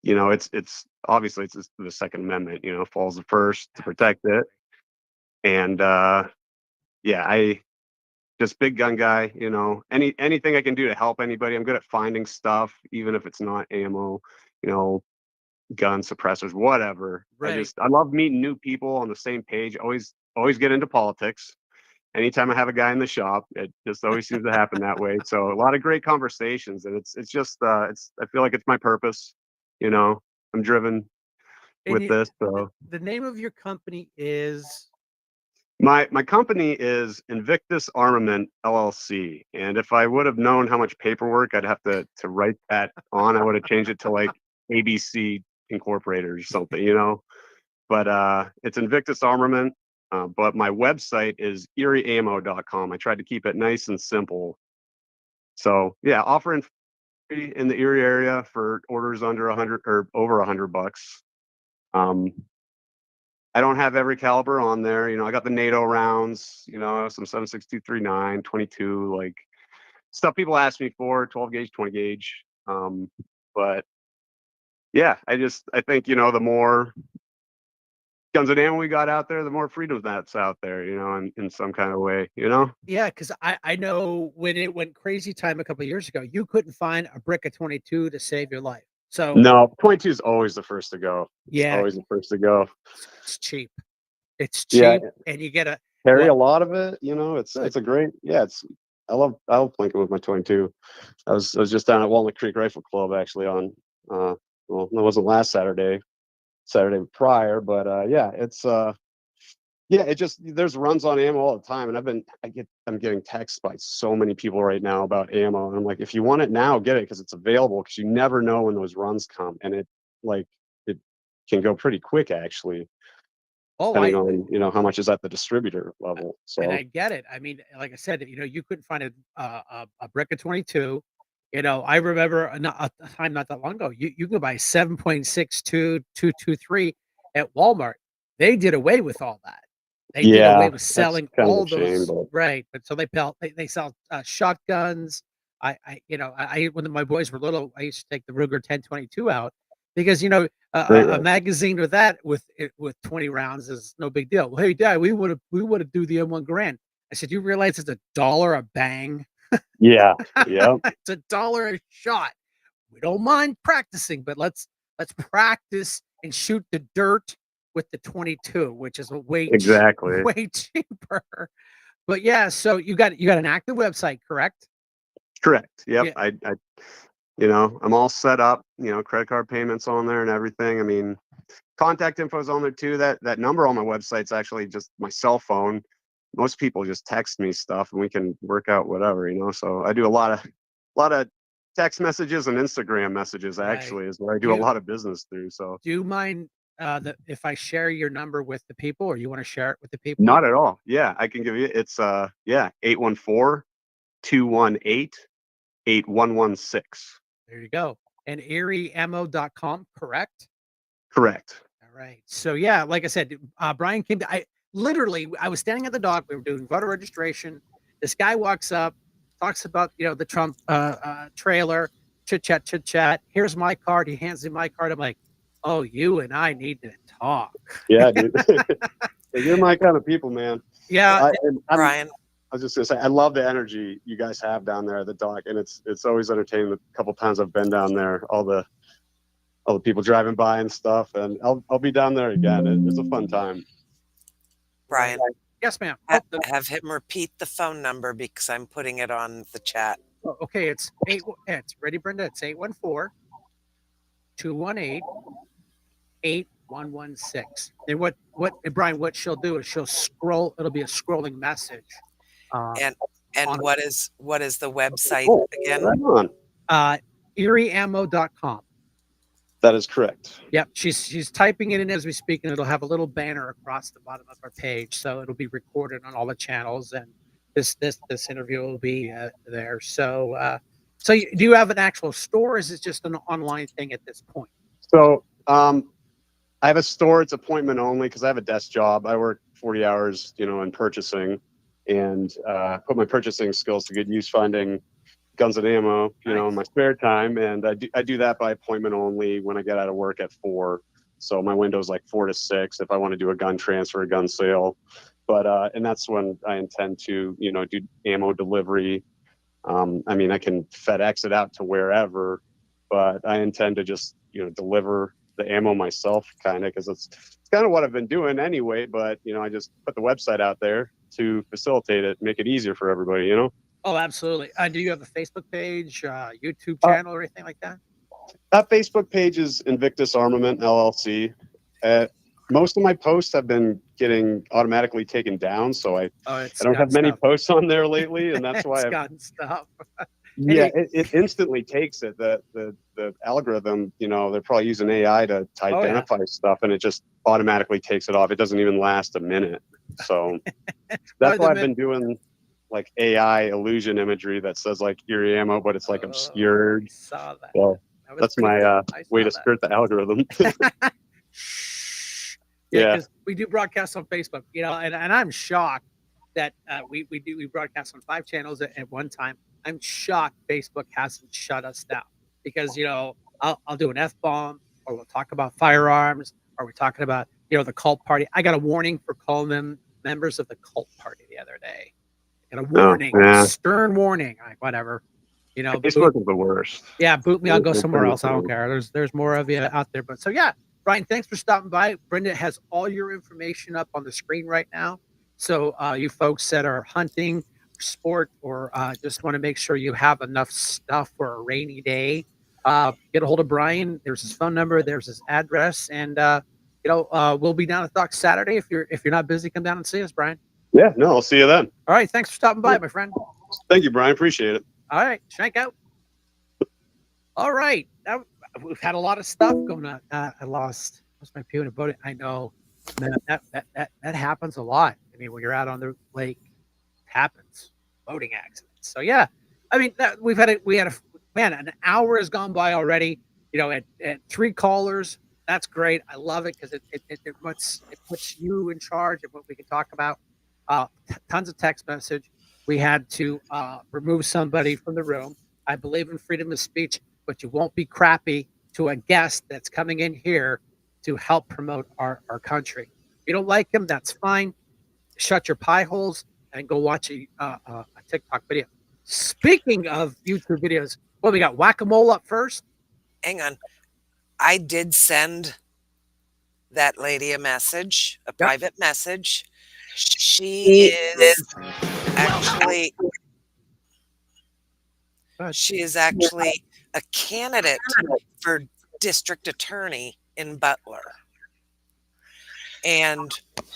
S7: you know, it's obviously it's the Second Amendment, you know, falls the first to protect it. And yeah, I just big gun guy, you know, anything I can do to help anybody. I'm good at finding stuff, even if it's not ammo, you know, gun suppressors, whatever.
S3: Right.
S7: I love meeting new people on the same page. Always get into politics. Anytime I have a guy in the shop, it just always seems to happen that way. So a lot of great conversations, and it's just I feel like it's my purpose, you know. I'm driven
S3: And
S7: with this. So
S3: the name of your company is
S7: my company is Invictus Armament LLC, and if I would have known how much paperwork I'd have to write that on, I would have changed it to like ABC Incorporated or something, you know. But it's Invictus Armament. But my website is erieammo.com. I tried to keep it nice and simple. So yeah, offering free in the Erie area for orders under 100 or over $100. Um, I don't have every caliber on there. You know, I got the NATO rounds, you know, some 7.6239, 22, like stuff people ask me for, 12 gauge, 20 gauge. But yeah, I think, you know, the more guns and ammo we got out there, the more freedom that's out there, you know, in some kind of way, you know?
S3: yeah, because I know when it went crazy time a couple of years ago, you couldn't find a brick of 22 to save your life. So
S7: No, 22 is always the first to go. It's
S3: yeah,
S7: always the first to go.
S3: it's cheap. It's
S7: Yeah,
S3: cheap, and you get a
S7: carry
S3: what?
S7: a lot of it, you know,
S3: Good.
S7: it's a great, yeah, I love plinking with my 22. I was just down at Walnut Creek Rifle Club actually on well, it wasn't last Saturday prior, but yeah, it's yeah, it just there's runs on ammo all the time, and I'm getting texts by so many people right now about ammo, and I'm like, if you want it now, get it because it's available, because you never know when those runs come, and like it can go pretty quick actually,
S3: Oh,
S7: depending on, you know, how much is at the distributor level.
S3: and
S7: So
S3: I get it. I mean, like I said, you couldn't find a brick of 22. I remember a time not that long ago. You can buy 7.62 at Walmart. They did away with all that. They did
S7: yeah,
S3: away with
S7: that's
S3: selling
S7: kind of a
S3: all
S7: shame,
S3: those,
S7: but
S3: right? But so they sell shotguns. When my boys were little, I used to take the Ruger 10/22 out because a
S7: right.
S3: magazine with that with 20 rounds is no big deal. Well, hey, Dad, we would have do the M1 Garand. I said, you realize it's $1 a bang?
S7: Yeah, yeah,
S3: It's $1 a shot. We don't mind practicing, but let's practice and shoot the dirt with the 22, which is
S7: exactly.
S3: way cheaper. But yeah, so you got an active website, correct?
S7: Correct. Yep.
S3: Yeah.
S7: You know, I'm all set up, you know, credit card payments on there and everything. I mean, contact info is on there too. That number on my website's actually just my cell phone. Most people just text me stuff and we can work out whatever, you know. So I do a lot of text messages and Instagram messages
S3: Right.
S7: actually is where I
S3: Do
S7: do a
S3: you
S7: lot of business through. So
S3: do you mind that if I share your number with the people, or you want to share it with the people?
S7: not at all. Yeah, I can give you it's yeah, 814-218-8116.
S3: There you go. And erieammo.com, correct?
S7: Correct.
S3: All right. So yeah, like I said, Brian came to, I was standing at the dock. We were doing voter registration. This guy walks up, talks about, the Trump trailer, chit chat, chit chat. Here's my card. He hands me my card. I'm like, oh, you and I need to talk.
S7: Yeah, dude. You're my kind of people, man.
S3: Yeah.
S4: Brian,
S7: I was just gonna say, I love the energy you guys have down there at the dock, and it's always entertaining. The couple times I've been down there, all the people driving by and stuff, and I'll be down there again. It's a fun time.
S4: Brian,
S3: Yes, ma'am.
S4: have him repeat the phone number because I'm putting it on the chat.
S3: Oh, okay. It's ready, Brenda. It's 814-218-8116. And Brian, what she'll do is she'll scroll. It'll be a scrolling message.
S4: And
S3: on
S4: what is the website
S7: Oh,
S4: again?
S7: right on.
S3: erieammo.com.
S7: That is correct.
S3: Yep, she's typing it in as we speak, and it'll have a little banner across the bottom of our page, so it'll be recorded on all the channels, and this interview will be there. So, do you have an actual store? Or is it just an online thing at this point?
S7: So, I have a store. It's appointment only because I have a desk job. I work 40 hours, in purchasing, and put my purchasing skills to good use finding guns and ammo, in my spare time. And I do that by appointment only when I get out of work at 4. So my window's like 4 to 6 if I want to do a gun transfer, a gun sale. But and that's when I intend to, do ammo delivery. I mean, I can FedEx it out to wherever, but I intend to just, deliver the ammo myself, kind of, because it's kind of what I've been doing anyway. But I just put the website out there to facilitate it, make it easier for everybody.
S3: Oh, absolutely. Do you have a Facebook page, YouTube channel, or anything like that?
S7: That Facebook page is Invictus Armament LLC. Most of my posts have been getting automatically taken down, so I don't have many posts on there lately, and that's why I've
S3: gotten stuff.
S7: Yeah, it instantly takes it. The algorithm, they're probably using AI to identify stuff, and it just automatically takes it off. It doesn't even last a minute. So that's why I've been doing like AI illusion imagery that says like ear ammo, but it's like obscured.
S3: I saw that.
S7: Well, that's my way to skirt the algorithm.
S3: Yeah, because we do broadcast on Facebook, and I'm shocked that we broadcast on 5 channels at one time. I'm shocked Facebook hasn't shut us down because I'll do an F-bomb, or we'll talk about firearms, or we're talking about the cult party. I got a warning for calling them members of the cult party the other day. I got a warning, stern warning. Whatever.
S7: Facebook is the worst.
S3: Yeah, boot me. I'll go somewhere else. I don't care. There's more of you out there. But so yeah, Brian, thanks for stopping by. Brenda has all your information up on the screen right now. So you folks that are hunting, sport, or just want to make sure you have enough stuff for a rainy day, get a hold of Brian. There's his phone number. There's his address, and we'll be down at Dock Saturday. If you're not busy, come down and see us, Brian.
S7: Yeah, no, I'll see you then.
S3: All right, thanks for stopping by, my friend.
S7: Thank you, Brian. Appreciate it.
S3: All right, Shank out. All right, we've had a lot of stuff going on. I lost my peanut butter. I know, man, that happens a lot. I mean, when you're out on the lake, it happens. Boating accidents. So yeah, I mean, we had an hour has gone by already. At 3 callers. That's great. I love it because it puts you in charge of what we can talk about. Tons of text message. We had to remove somebody from the room. I believe in freedom of speech, but you won't be crappy to a guest that's coming in here to help promote our country. If you don't like him, that's fine. Shut your pie holes and go watch a TikTok video. Speaking of YouTube videos, we got whack-a-mole up first.
S4: Hang on. I did send that lady a message, a private message. She is actually a candidate for district attorney in Butler. And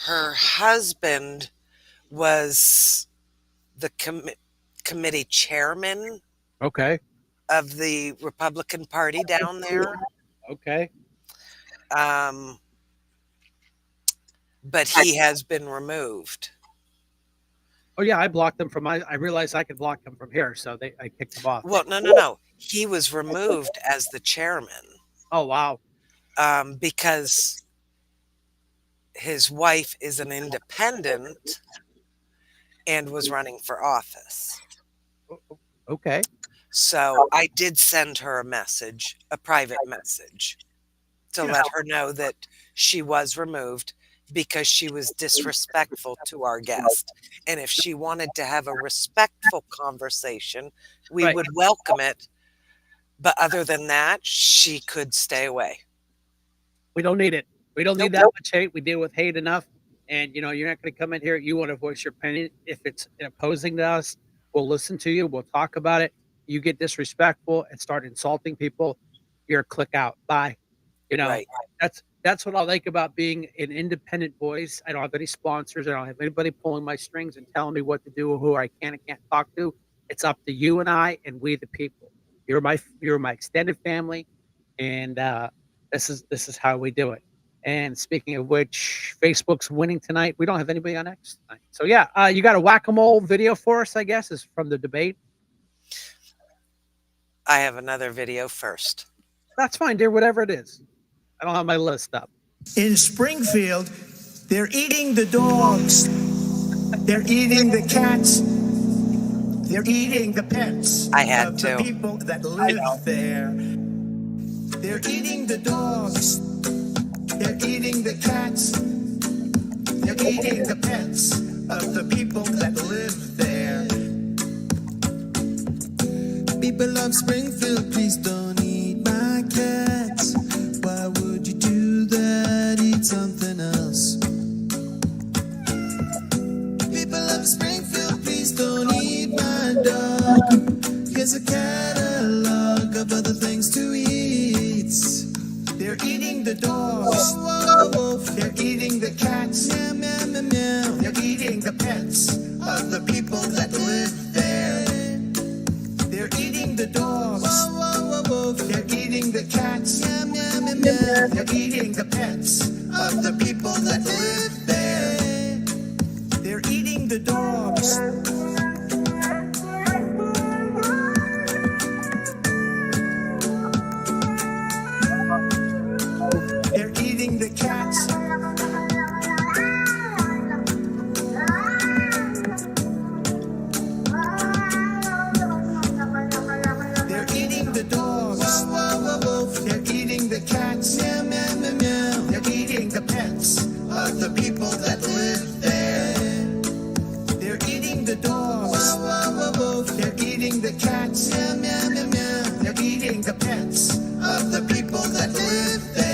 S4: her husband was the committee chairman
S3: Okay.
S4: of the Republican Party down there.
S3: Okay.
S4: But he has been removed.
S3: Oh yeah, I blocked them from I realized I could block them from here, so I kicked them off.
S4: Well, no. He was removed as the chairman
S3: Oh wow.
S4: because his wife is an independent and was running for office.
S3: Okay.
S4: So I did send her a message, a private message, to
S3: Yeah.
S4: let her know that she was removed because she was disrespectful to our guest. And if she wanted to have a respectful conversation, we
S3: Right.
S4: would welcome it. But other than that, she could stay away.
S3: We don't need it. We don't need that much hate. We deal with hate enough. And you're not going to come in here. You want to voice your opinion. If it's opposing to us, we'll listen to you. We'll talk about it. You get disrespectful and start insulting people, you're a click out. Bye.
S4: Right.
S3: That's what I like about being an independent voice. I don't have any sponsors. I don't have anybody pulling my strings and telling me what to do or who I can and can't talk to. It's up to you and I and we the people. You're my extended family, and this is how we do it. And speaking of which, Facebook's winning tonight. We don't have anybody on X tonight. So yeah, you got a whack-a-mole video for us, I guess, is from the debate.
S4: I have another video first.
S3: That's fine, dear, whatever it is. I don't have my list up.
S8: In Springfield, they're eating the dogs. They're eating the cats. They're eating the pets.
S4: I had
S8: of
S4: to.
S8: the people that live there. They're eating the dogs. They're eating the cats. They're eating the pets of the people that live there. People of Springfield, please don't eat my cats. Why would you do that? Eat something else. People of Springfield, please don't eat my dog. Here's a catalog of other things to eat. They're eating the dogs. They're eating the cats. Meow, meow, meow, meow. They're eating the pets of the people that live there. They're eating the dogs. They're eating the cats. Meow, meow, meow, meow. They're eating the pets of the people that live there. They're eating the dogs. They're eating the cats. They're eating the dogs. They're eating the cats. Meow, meow, meow, meow. They're eating the pets of the people that live there. They're eating the dogs. They're eating the cats. Meow, meow, meow, meow. They're eating the pets of the people that live there.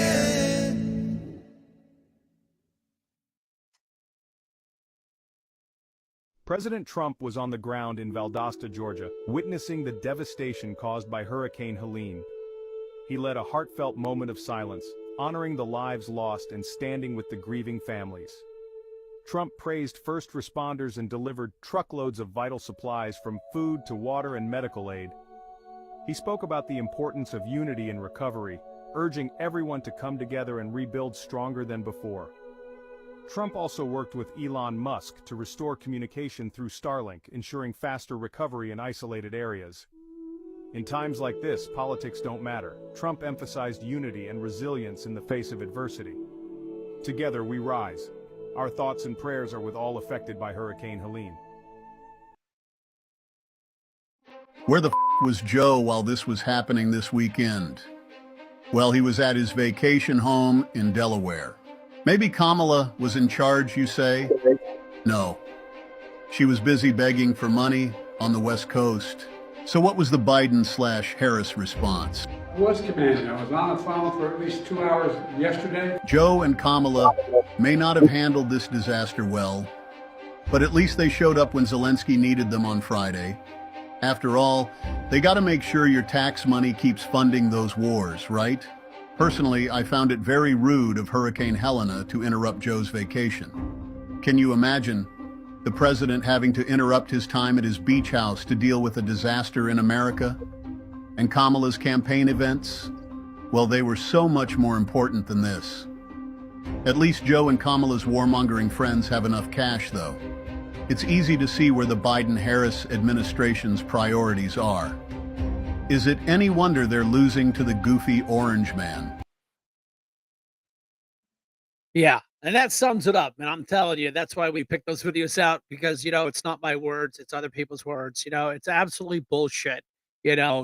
S9: President Trump was on the ground in Valdosta, Georgia, witnessing the devastation caused by Hurricane Helene. He led a heartfelt moment of silence, honoring the lives lost and standing with the grieving families. Trump praised first responders and delivered truckloads of vital supplies from food to water and medical aid. He spoke about the importance of unity and recovery, urging everyone to come together and rebuild stronger than before. Trump also worked with Elon Musk to restore communication through Starlink, ensuring faster recovery in isolated areas. In times like this, politics don't matter. Trump emphasized unity and resilience in the face of adversity. Together we rise. Our thoughts and prayers are with all affected by Hurricane Helene.
S10: Where the was Joe while this was happening this weekend? Well, he was at his vacation home in Delaware. Maybe Kamala was in charge, you say? No. She was busy begging for money on the West Coast. So what was the Biden/Harris response?
S11: I was commanding. I was on the phone for at least 2 hours yesterday.
S10: Joe and Kamala may not have handled this disaster well, but at least they showed up when Zelensky needed them on Friday. After all, they got to make sure your tax money keeps funding those wars, right? Personally, I found it very rude of Hurricane Helena to interrupt Joe's vacation. Can you imagine the president having to interrupt his time at his beach house to deal with a disaster in America? And Kamala's campaign events? Well, they were so much more important than this. At least Joe and Kamala's warmongering friends have enough cash, though. It's easy to see where the Biden-Harris administration's priorities are. Is it any wonder they're losing to the goofy orange man?
S3: Yeah, and that sums it up. And I'm telling you, that's why we picked those videos out because, it's not my words, it's other people's words. It's absolutely bullshit.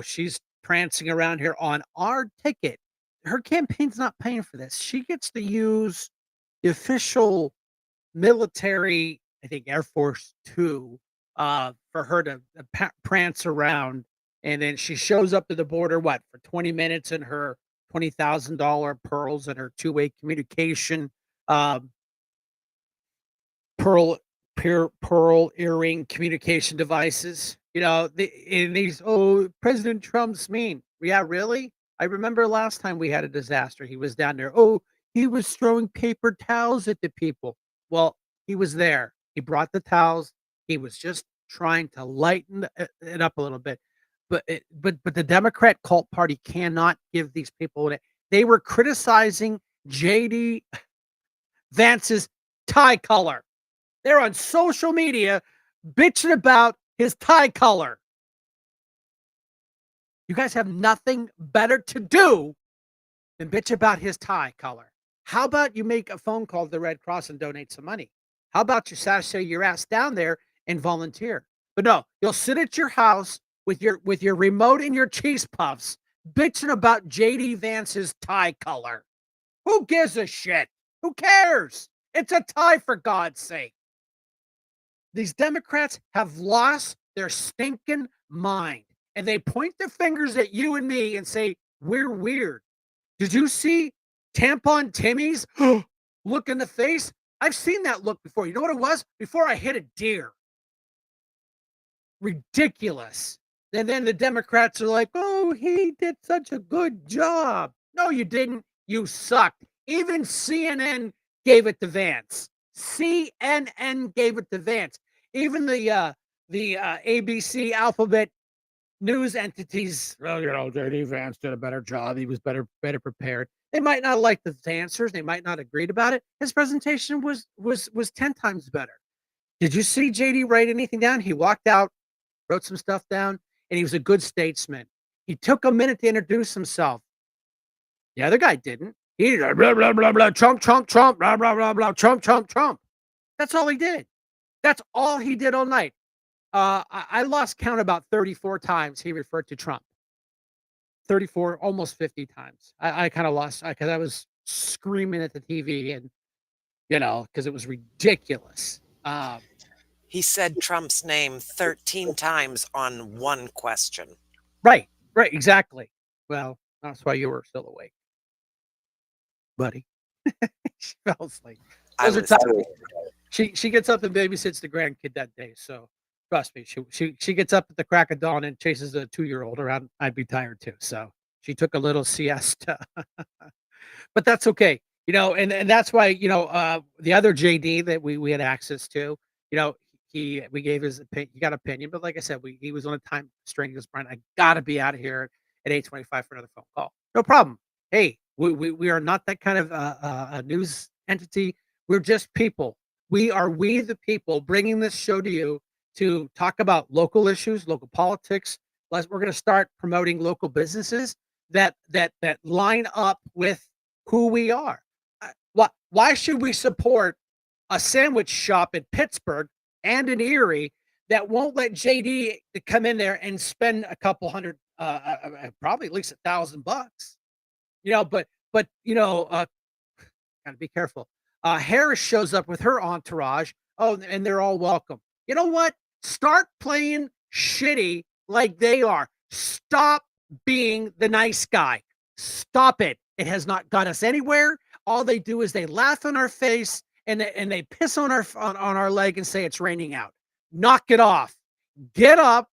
S3: She's prancing around here on our ticket. Her campaign's not paying for this. She gets to use the official military, I think Air Force Two, for her to prance around. And then she shows up to the border, what, for 20 minutes in her $20,000 pearls and her two-way communication um, pearl earring communication devices. In these, oh, President Trump's mean. Yeah, really? I remember last time we had a disaster. He was down there. Oh, he was throwing paper towels at the people. Well, he was there. He brought the towels. He was just trying to lighten it up a little bit. But the Democrat cult party cannot give these people what they were criticizing JD Vance's tie color. They're on social media bitching about his tie color. You guys have nothing better to do than bitch about his tie color. How about you make a phone call to the Red Cross and donate some money? How about you sashay your ass down there and volunteer? But no, you'll sit at your house with your remote and your cheese puffs bitching about JD Vance's tie color. Who gives a shit? Who cares? It's a tie, for God's sake. These Democrats have lost their stinking mind. And they point their fingers at you and me and say, we're weird. Did you see Tampon Timmy's look in the face? I've seen that look before. You know what it was? Before I hit a deer. Ridiculous. And then the Democrats are like, oh, he did such a good job. No, you didn't. You sucked. Even CNN gave it to Vance. CNN gave it to Vance. Even the ABC alphabet news entities, well, JD Vance did a better job. He was better prepared. They might not like the answers. They might not agree about it. His presentation was 10 times better. Did you see JD write anything down? He walked out, wrote some stuff down, and he was a good statesman. He took a minute to introduce himself. The other guy didn't. He did blah, blah, blah, blah, Trump, Trump, Trump, blah, blah, blah, blah, Trump, Trump, Trump. That's all he did. That's all he did all night. I lost count about 34 times he referred to Trump. 34, almost 50 times. I kind of lost because I was screaming at the TV and, because it was ridiculous.
S4: He said Trump's name 13 times on one question.
S3: Right, exactly. Well, that's why you were still awake, buddy. She fell asleep. Those are tough. She gets up and babysits the grandkid that day. So trust me, she gets up at the crack of dawn and chases a 2-year-old around. I'd be tired too. So she took a little siesta, but that's okay. And that's why, the other JD that we had access to, we gave his opinion. He got opinion, but like I said, he was on a time constraint. He goes, Brian, I gotta be out of here at 8:25 for another phone call. No problem. Hey, we are not that kind of a news entity. We're just people. We the people bringing this show to you to talk about local issues, local politics. We're going to start promoting local businesses that line up with who we are. Why should we support a sandwich shop in Pittsburgh and in Erie that won't let JD to come in there and spend a couple hundred, probably at least $1,000? Gotta be careful. Harris shows up with her entourage. Oh, and they're all welcome. You know what? Start playing shitty like they are. Stop being the nice guy. Stop it. It has not got us anywhere. All they do is they laugh in our face and they piss on our leg and say it's raining out. Knock it off. Get up,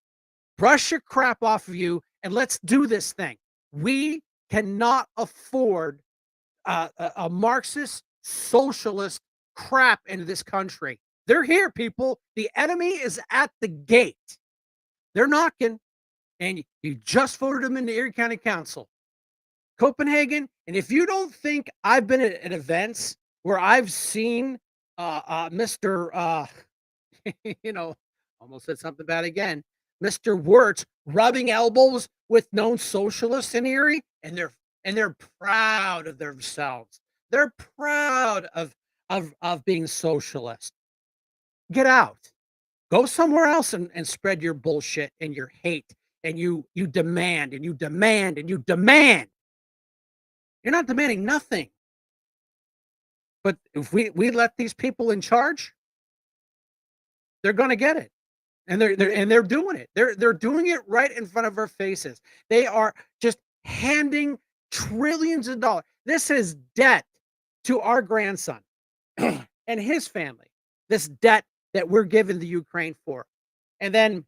S3: brush your crap off of you, and let's do this thing. We cannot afford a Marxist socialist crap into this country. They're here, people. The enemy is at the gate. They're knocking, and you just voted them into Erie County Council, Copenhagen. And if you don't think I've been at events where I've seen Mr. You know, almost said something bad again, Mr. Wirtz rubbing elbows with known socialists in Erie, and they're proud of themselves. They're proud of being socialist. Get out. Go somewhere else and spread your bullshit and your hate, and you demand and you demand and you demand. You're not demanding nothing. But if we let these people in charge, they're going to get it. And they're doing it. They're doing it right in front of our faces. They are just handing trillions of dollars. This is debt to our grandson and his family. This debt that we're giving the Ukraine for. And then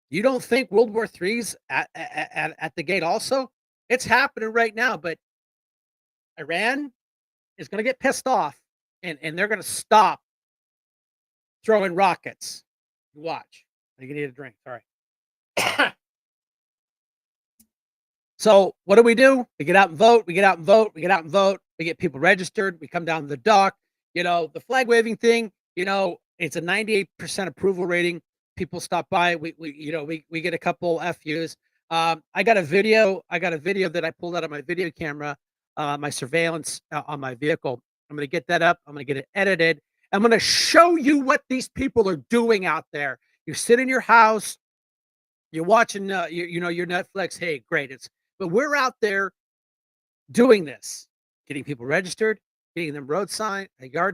S3: you don't think World War III's at the gate also? It's happening right now, but Iran is going to get pissed off, and they're going to stop throwing rockets. You watch. I think you need a drink. Sorry. So what do? We get out and vote. We get out and vote. We get out and vote. We get people registered. We come down to the dock. The flag waving thing, it's a 98% approval rating. People stop by. We get a couple FUs. I got a video that I pulled out of my video camera, my surveillance on my vehicle. I'm going to get that up. I'm going to get it edited. I'm going to show you what these people are doing out there. You sit in your house, you're watching, your Netflix. Hey, great. But we're out there doing this, getting people registered, getting them yard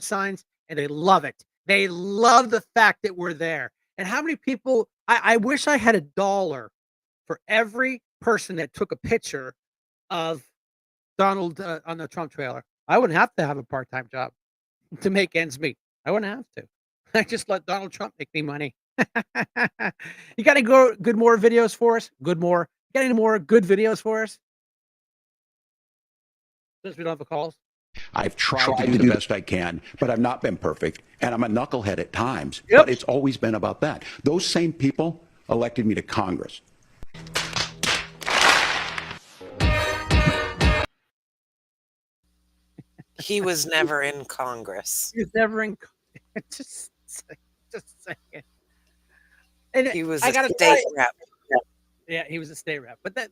S3: signs, and they love it. They love the fact that we're there. And how many people, I wish I had $1 for every person that took a picture of Donald on the Trump trailer. I wouldn't have to have a part-time job to make ends meet. I wouldn't have to. I just let Donald Trump make me money. You got any good more videos for us? Good more. You got any more good videos for us? Since we don't have the calls.
S12: I've tried to do the best I can, but I've not been perfect. And I'm a knucklehead at times.
S3: Yep.
S12: But it's always been about that. Those same people elected me to Congress.
S4: He was never in Congress.
S3: He was never in. just saying. And
S4: He was
S3: I
S4: a
S3: gotta
S4: state
S3: tell you,
S4: rep.
S3: yeah, he was a state rep. But that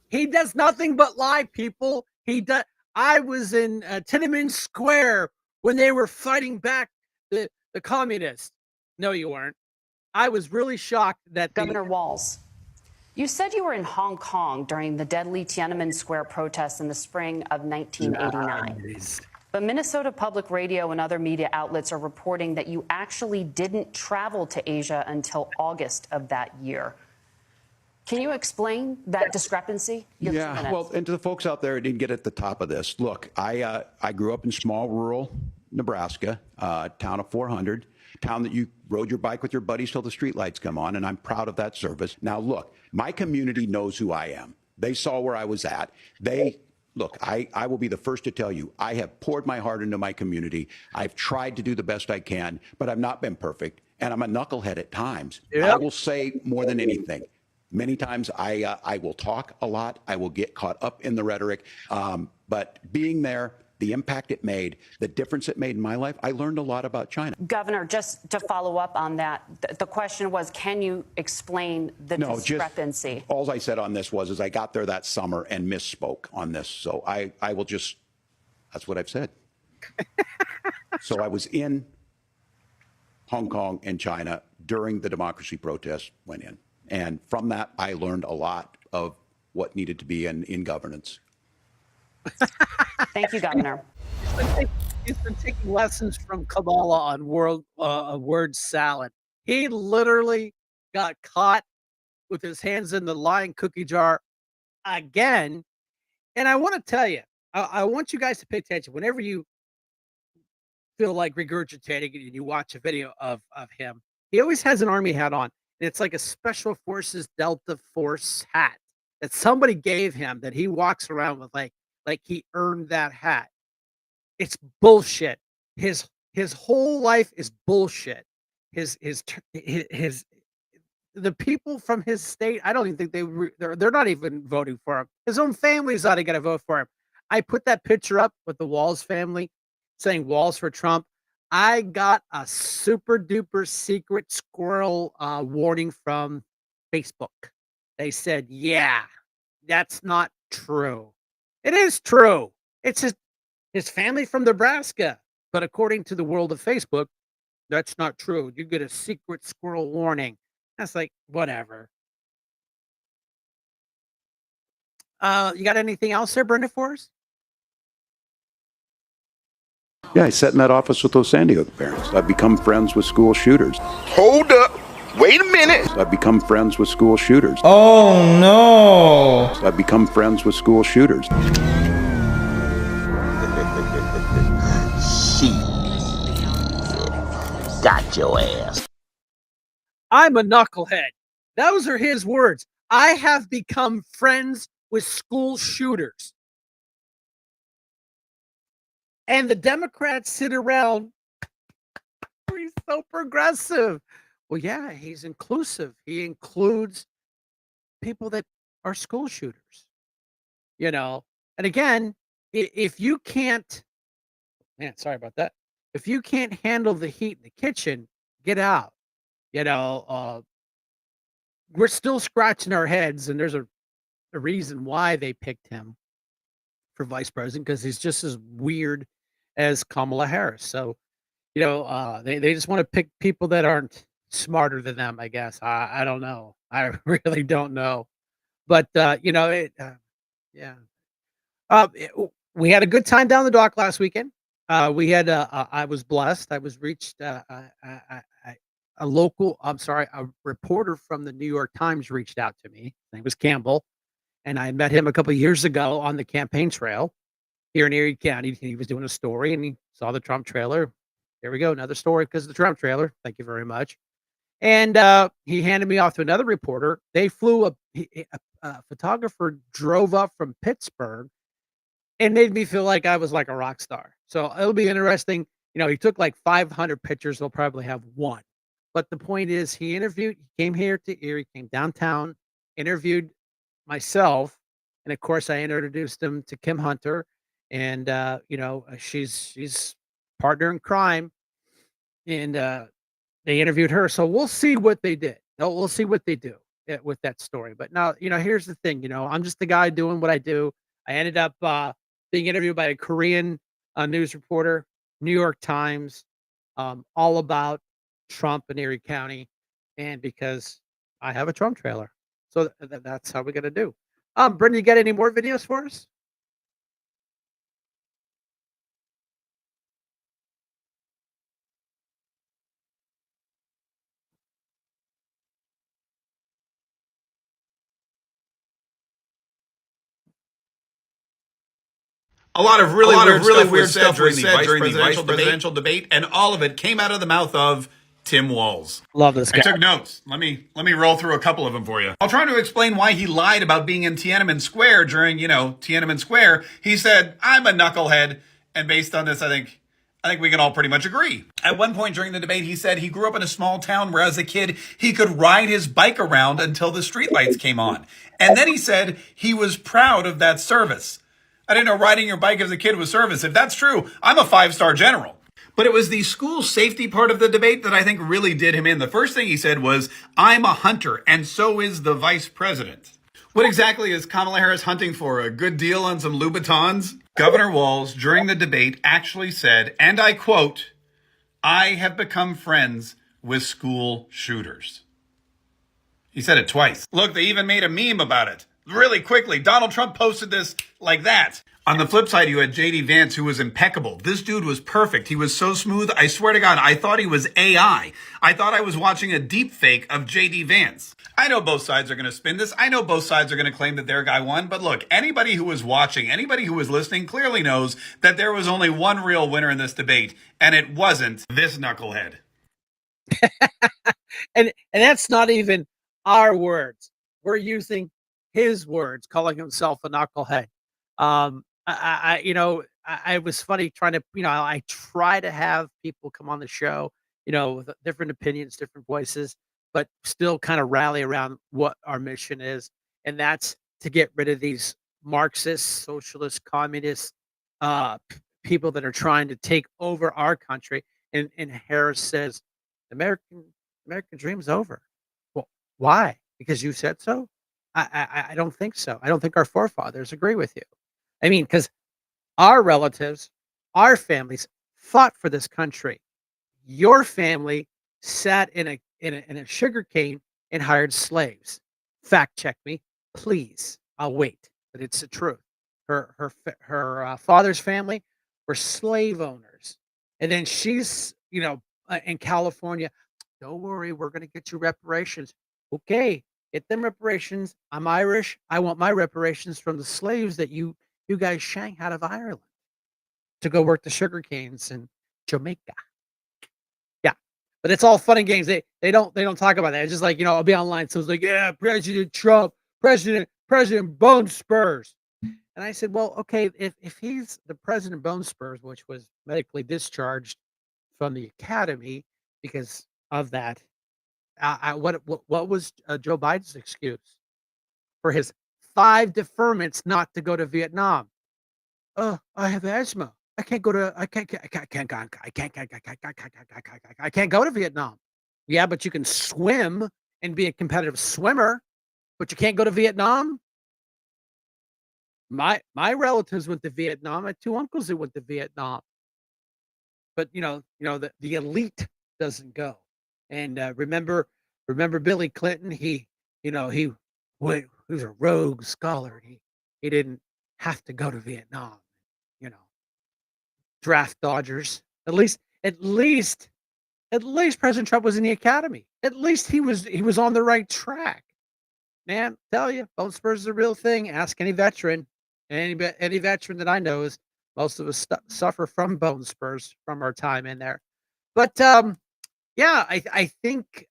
S3: he does nothing but lie, people. He does. I was in Tiananmen Square when they were fighting back the communists. No, you weren't. I was really shocked that
S13: Governor Walz, you said you were in Hong Kong during the deadly Tiananmen Square protests in the spring of 1989.
S3: Nice.
S13: But Minnesota Public Radio and other media outlets are reporting that you actually didn't travel to Asia until August of that year. Can you explain that discrepancy?
S12: Yeah, well, and to the folks out there who didn't get at the top of this, look, I grew up in small rural Nebraska, town of 400, town that you rode your bike with your buddies till the streetlights come on, and I'm proud of that service. Now, look, my community knows who I am. They saw where I was at. Look, I will be the first to tell you, I have poured my heart into my community. I've tried to do the best I can, but I've not been perfect, and I'm a knucklehead at times.
S3: Yep.
S12: I will say more than anything. Many times I will talk a lot. I will get caught up in the rhetoric. But being there, the impact it made, the difference it made in my life, I learned a lot about China.
S13: Governor, just to follow up on that, the question was, can you explain the discrepancy?
S12: All I said on this is I got there that summer and misspoke on this. So I will just, that's what I've said. So I was in Hong Kong and China during the democracy protests went in. And from that, I learned a lot of what needed to be in governance.
S13: Thank you, Governor.
S3: He's been taking lessons from Kamala on word salad. He literally got caught with his hands in the lying cookie jar again. And I want to tell you, I want you guys to pay attention whenever you feel like regurgitating and you watch a video of him. He always has an army hat on. It's like a Special Forces Delta Force hat. that somebody gave him that he walks around with like he earned that hat. It's bullshit. His whole life is bullshit. His the people from his state, I don't even think they're not even voting for him. His own family's not going to vote for him. I put that picture up with the Walls family saying Walls for Trump. I got a super duper secret squirrel warning from Facebook. They said, yeah, that's not true. It is true. It's his family from Nebraska. But according to the world of Facebook, that's not true. You get a secret squirrel warning. That's like, whatever. You got anything else there, Brenda, for us?
S12: Yeah, I sat in that office with those Sandy Hook parents. I've become friends with school shooters.
S1: Hold up. Wait a minute.
S12: I've become friends with school shooters.
S14: Oh no.
S12: I've become friends with school shooters.
S14: Got your ass.
S3: I'm a knucklehead. Those are his words. I have become friends with school shooters. And the Democrats sit around. He's so progressive. Well, yeah, he's inclusive. He includes people that are school shooters. You know, and again, if you can't, man, sorry about that. If you can't handle the heat in the kitchen, get out. You know, we're still scratching our heads, and there's a reason why they picked him for vice president, because he's just as weird as Kamala Harris. So, you know, they just want to pick people that aren't smarter than them, I guess. I don't know. I really don't know. But, you know, yeah. We had a good time down the dock last weekend. We had, I was blessed. I was reached, a local, I'm sorry, a reporter from the New York Times reached out to me. His name was Campbell. And I met him a couple of years ago on the campaign trail here in Erie County. He was doing a story and he saw the Trump trailer. There we go. Another story because of the Trump trailer. Thank you very much. And he handed me off to another reporter. They flew a photographer drove up from Pittsburgh and made me feel like I was like a rock star. So it'll be interesting. You know, he took like 500 pictures. He'll probably have one. But the point is, he came here to Erie, came downtown, interviewed myself, and of course, I introduced him to Kim Hunter, and you know, she's partner in crime, and they interviewed her. So we'll see what they did. No, we'll see what they do with that story. But now, you know, here's the thing. You know, I'm just the guy doing what I do. I ended up being interviewed by a Korean news reporter, New York Times, all about Trump in Erie County, and because I have a Trump trailer. So that's how we're gonna do. Brendan, you got any more videos for us?
S15: A lot of really weird stuff was said during the vice presidential debate, and all of it came out of the mouth of Tim Walz.
S3: Love this guy.
S15: I took notes. Let me roll through a couple of them for you. I'll try to explain why he lied about being in Tiananmen Square during, Tiananmen Square. He said, "I'm a knucklehead," and based on this, I think we can all pretty much agree. At one point during the debate, he said he grew up in a small town where as a kid, he could ride his bike around until the streetlights came on. And then he said he was proud of that service. I didn't know riding your bike as a kid was service. If that's true, I'm a 5-star general. But it was the school safety part of the debate that I think really did him in. The first thing he said was, "I'm a hunter, and so is the vice president." What exactly is Kamala Harris hunting for? A good deal on some Louboutins? Governor Walz, during the debate, actually said, and I quote, "I have become friends with school shooters." He said it twice. Look, they even made a meme about it. Really quickly, Donald Trump posted this like that. On the flip side, you had J.D. Vance, who was impeccable. This dude was perfect. He was so smooth. I swear to God, I thought he was AI. I thought I was watching a deep fake of J.D. Vance. I know both sides are going to spin this. I know both sides are going to claim that their guy won. But look, anybody who was watching, anybody who was listening clearly knows that there was only one real winner in this debate, and it wasn't this knucklehead.
S3: and that's not even our words. We're using his words, calling himself a knucklehead. I was funny trying to, I try to have people come on the show, with different opinions, different voices, but still kind of rally around what our mission is. And that's to get rid of these Marxist, socialist, communist people that are trying to take over our country. And Harris says, American American dream's over. Well, why? Because you said so? I don't think so. I don't think our forefathers agree with you. I mean, because our relatives, our families fought for this country. Your family sat in a sugar cane and hired slaves. Fact check me, please. I'll wait, but it's the truth. Her father's family were slave owners, and then she's in California. Don't worry, we're going to get you reparations. Okay, get them reparations. I'm Irish. I want my reparations from the slaves that you guys shanked out of Ireland to go work the sugar canes in Jamaica. Yeah, but it's all fun and games. They don't talk about that. It's just like I'll be online. So it's like, yeah, President Trump, President Bone Spurs, and I said, well, okay, if he's the President Bone Spurs, which was medically discharged from the academy because of that, what was Joe Biden's excuse for his 5 deferments not to go to Vietnam? Oh, I have asthma. I can't go to I can't go to Vietnam. Yeah, but you can swim and be a competitive swimmer, but you can't go to Vietnam. My relatives went to Vietnam. I had 2 uncles that went to Vietnam. But the elite doesn't go. And remember Billy Clinton? He was a rogue scholar. He didn't have to go to Vietnam. You know, draft dodgers. At least President Trump was in the academy. At least he was on the right track. Man, tell you, bone spurs is a real thing. Ask any veteran. Any veteran that I know is most of us suffer from bone spurs from our time in there. But yeah, I think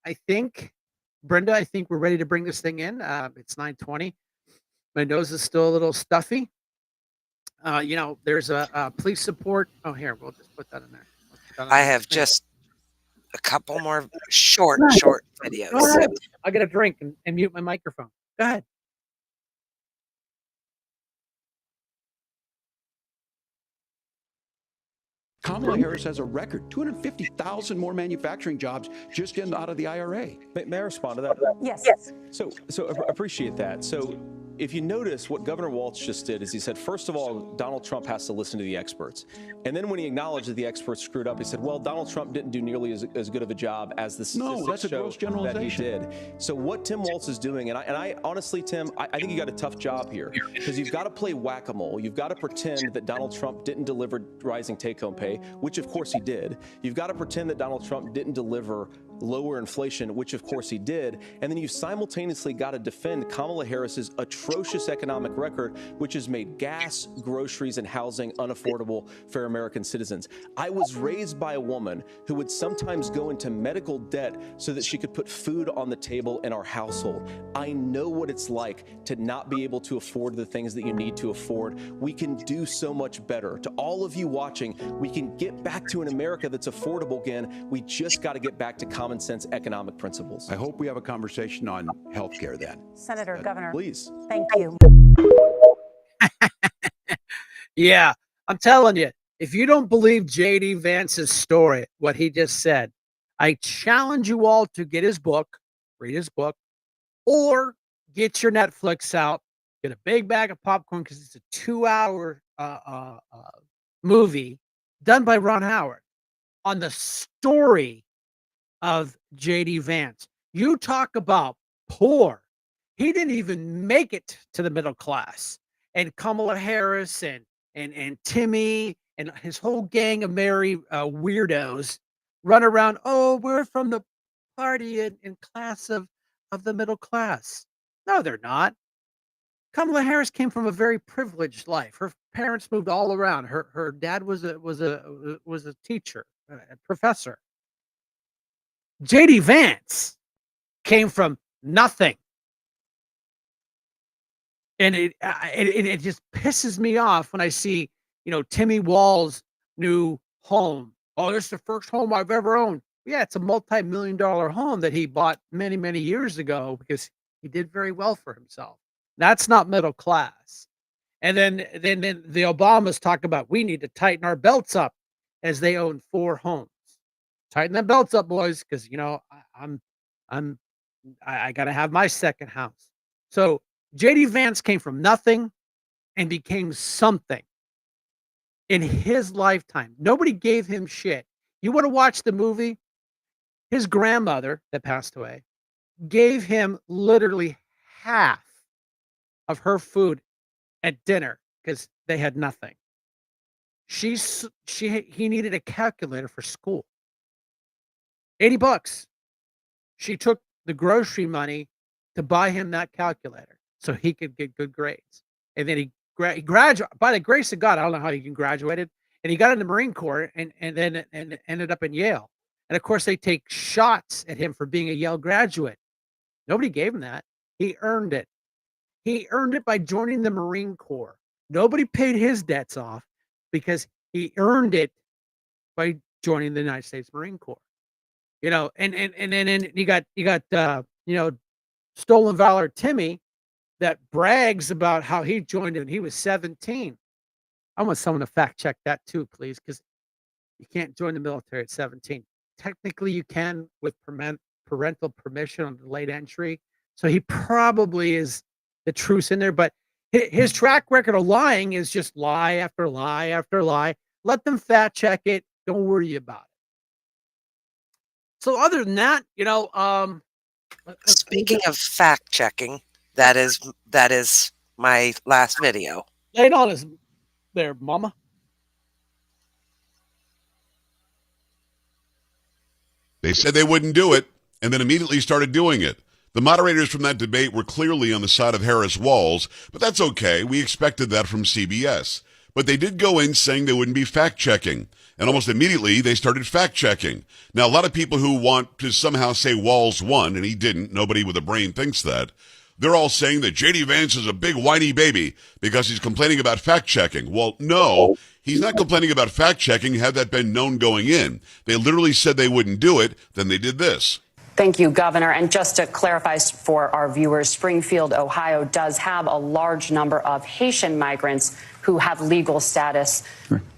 S3: Brenda, I think we're ready to bring this thing in. It's 9:20. My nose is still a little stuffy. There's a police support. Oh, here, we'll just put that in there. Let's put that on
S4: I
S3: the
S4: have
S3: screen.
S4: just a couple more short
S3: Go
S4: videos.
S3: ahead. I'll get a drink and mute my microphone. Go ahead.
S12: Kamala Harris has a record 250,000 more manufacturing jobs just in out of the IRA.
S16: May I respond to that?
S13: Yes.
S16: So appreciate that. So if you notice, what Governor Walz just did is he said, first of all, Donald Trump has to listen to the experts. And then when he acknowledged that the experts screwed up, he said, well, Donald Trump didn't do nearly as good of a job as the statistics
S12: that's a
S16: show
S12: gross
S16: that he
S12: generalization.
S16: did. So what Tim Walz is doing, and I honestly, Tim, I think you got a tough job here because you've got to play whack-a-mole. You've got to pretend that Donald Trump didn't deliver rising take-home pay, which of course he did. You've got to pretend that Donald Trump didn't deliver lower inflation, which of course he did. And then you simultaneously got to defend Kamala Harris's atrocious economic record, which has made gas, groceries, and housing unaffordable for American citizens. I was raised by a woman who would sometimes go into medical debt so that she could put food on the table in our household. I know what it's like to not be able to afford the things that you need to afford. We can do so much better. To all of you watching, we can get back to an America that's affordable again. We just got to get back to common sense economic principles.
S12: I hope we have a conversation on healthcare then.
S13: Senator, Governor,
S16: Please.
S13: thank you.
S3: Yeah, I'm telling you, if you don't believe JD Vance's story, what he just said, I challenge you all to get his book, read his book, or get your Netflix out, get a big bag of popcorn because it's a 2-hour movie done by Ron Howard on the story of JD Vance. You talk about poor. He didn't even make it to the middle class. And Kamala Harris and Timmy and his whole gang of merry weirdos run around. Oh, we're from the party and class of the middle class. No, they're not. Kamala Harris came from a very privileged life. Her parents moved all around. Her dad was a teacher, a professor. JD Vance came from nothing. And it just pisses me off when I see, Timmy Wall's new home. Oh, this is the first home I've ever owned. Yeah, it's a multi-million-dollar home that he bought many, many years ago because he did very well for himself. That's not middle class. And then the Obamas talk about we need to tighten our belts up as they own 4 homes. Tighten the belts up, boys, because I'm I got to have my second house. So JD Vance came from nothing and became something in his lifetime. Nobody gave him shit. You want to watch the movie? His grandmother that passed away gave him literally half of her food at dinner because they had nothing. He needed a calculator for school. $80. She took the grocery money to buy him that calculator so he could get good grades. And then he graduated by the grace of God. I don't know how he graduated, and he got in the Marine Corps and then ended up in Yale. And of course, they take shots at him for being a Yale graduate. Nobody gave him that. He earned it. He earned it by joining the Marine Corps. Nobody paid his debts off because he earned it by joining the United States Marine Corps. And then you got Stolen Valor Timmy that brags about how he joined when he was 17. I want someone to fact check that too, please, because you can't join the military at 17. Technically, you can with parental permission on delayed entry. So he probably is the truce in there, but his track record of lying is just lie after lie after lie. Let them fact check it. Don't worry about it. So other than that,
S4: Speaking of fact checking, that is my last video.
S3: lay it on us there, mama.
S17: They said they wouldn't do it, and then immediately started doing it. The moderators from that debate were clearly on the side of Harris Walls, but that's okay. We expected that from CBS. But they did go in saying they wouldn't be fact-checking, and almost immediately they started fact-checking. Now, a lot of people who want to somehow say Walls won, and he didn't, nobody with a brain thinks that, they're all saying that J.D. Vance is a big whiny baby because he's complaining about fact-checking. Well, no, he's not complaining about fact-checking had that been known going in. They literally said they wouldn't do it, then they did this.
S13: Thank you, Governor. And just to clarify for our viewers, Springfield, Ohio does have a large number of Haitian migrants who have legal status,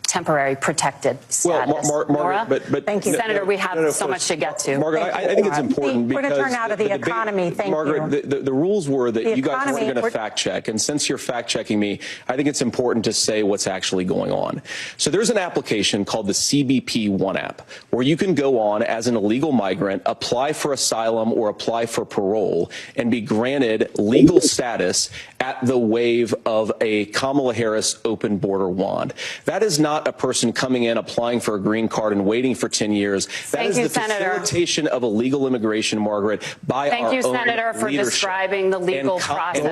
S13: temporary protected status.
S16: Well, Margaret, but
S13: thank you, Senator. We have so much to get to.
S16: Margaret, I think it's important
S18: we're
S16: because
S18: going to turn out of the economy. Thank
S16: Margaret,
S18: you.
S16: the rules were that
S18: The
S16: you guys
S18: economy,
S16: weren't going to fact check, and since you're fact checking me, I think it's important to say what's actually going on. So there's an application called the CBP One app where you can go on as an illegal migrant, apply for asylum or apply for parole, and be granted legal status at the wave of a Kamala Harris open border wand. That is not a person coming in, applying for a green card and waiting for 10 years. That is the facilitation of illegal immigration, Margaret, by our own leadership.
S13: Thank you, Senator, for describing the legal process.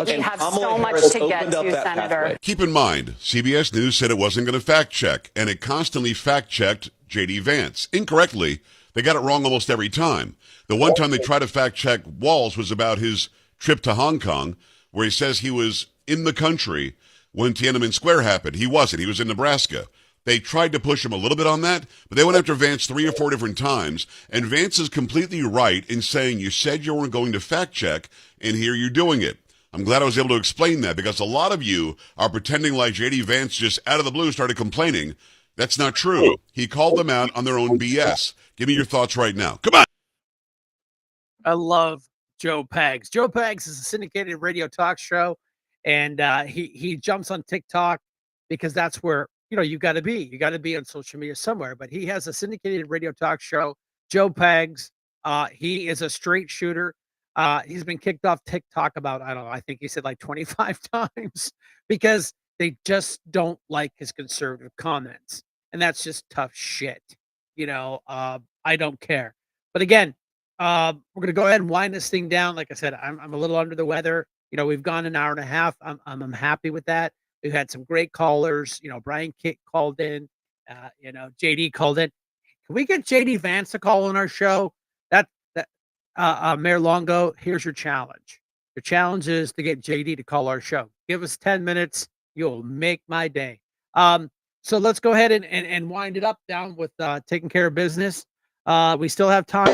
S13: We have so much to get to, Senator.
S17: Keep in mind, CBS News said it wasn't going to fact check, and it constantly fact checked J.D. Vance. Incorrectly, they got it wrong almost every time. The one time they tried to fact check Walls was about his trip to Hong Kong, where he says he was in the country when Tiananmen Square happened. He wasn't. He was in Nebraska. They tried to push him a little bit on that, but they went after Vance 3 or 4 different times, and Vance is completely right in saying you said you weren't going to fact check, and here you're doing it. I'm glad I was able to explain that because a lot of you are pretending like J.D. Vance just out of the blue started complaining. That's not true. He called them out on their own BS. Give me your thoughts right now. Come on.
S3: I love Joe Pags. Joe Pags is a syndicated radio talk show, and he jumps on TikTok because that's where you got to be. You got to be on social media somewhere. But he has a syndicated radio talk show. Joe Pags. He is a straight shooter. He's been kicked off TikTok about I think he said like 25 times because they just don't like his conservative comments, and that's just tough shit. I don't care. But again, we're going to go ahead and wind this thing down. Like I said, I'm a little under the weather. We've gone an hour and a half. I'm happy with that. We've had some great callers. Brian Kitt called in. JD called in. Can we get JD Vance to call on our show? Mayor Longo, here's your challenge. The challenge is to get JD to call our show. Give us 10 minutes. You'll make my day. So let's go ahead and wind it up down with taking care of business. We still have time.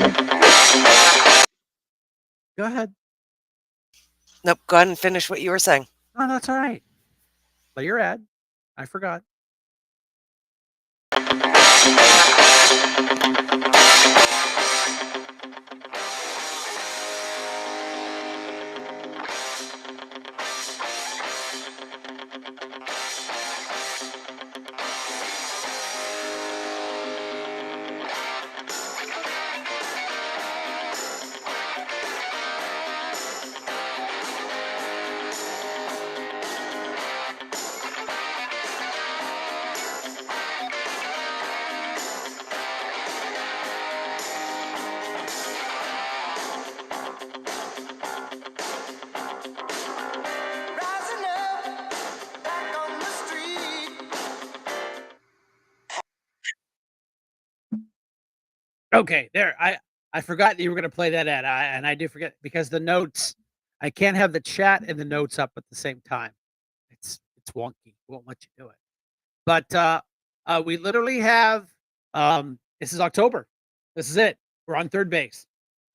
S3: Go ahead.
S4: Nope. Go ahead and finish what you were saying.
S3: No, that's all right. Play your ad. I forgot. Okay, there. I forgot that you were going to play that ad, and I do forget because the notes. I can't have the chat and the notes up at the same time. It's wonky. It won't let you do it. But we literally have. This is October. This is it. We're on third base.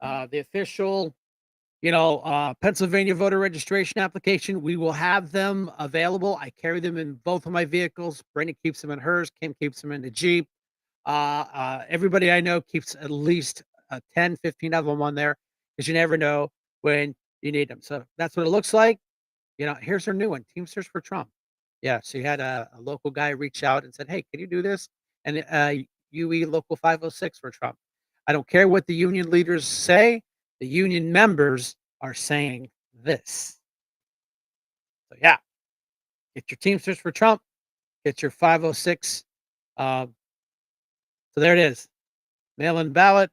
S3: The official, Pennsylvania voter registration application. We will have them available. I carry them in both of my vehicles. Brenda keeps them in hers. Kim keeps them in the Jeep. Everybody I know keeps at least 10, 15 of them on there because you never know when you need them. So that's what it looks like. Here's our new one, Teamsters for Trump. Yeah, so you had a local guy reach out and said, hey, can you do this? And UE Local 506 for Trump. I don't care what the union leaders say. The union members are saying this. So yeah, get your Teamsters for Trump. Get your 506. So there it is. Mail-in ballot.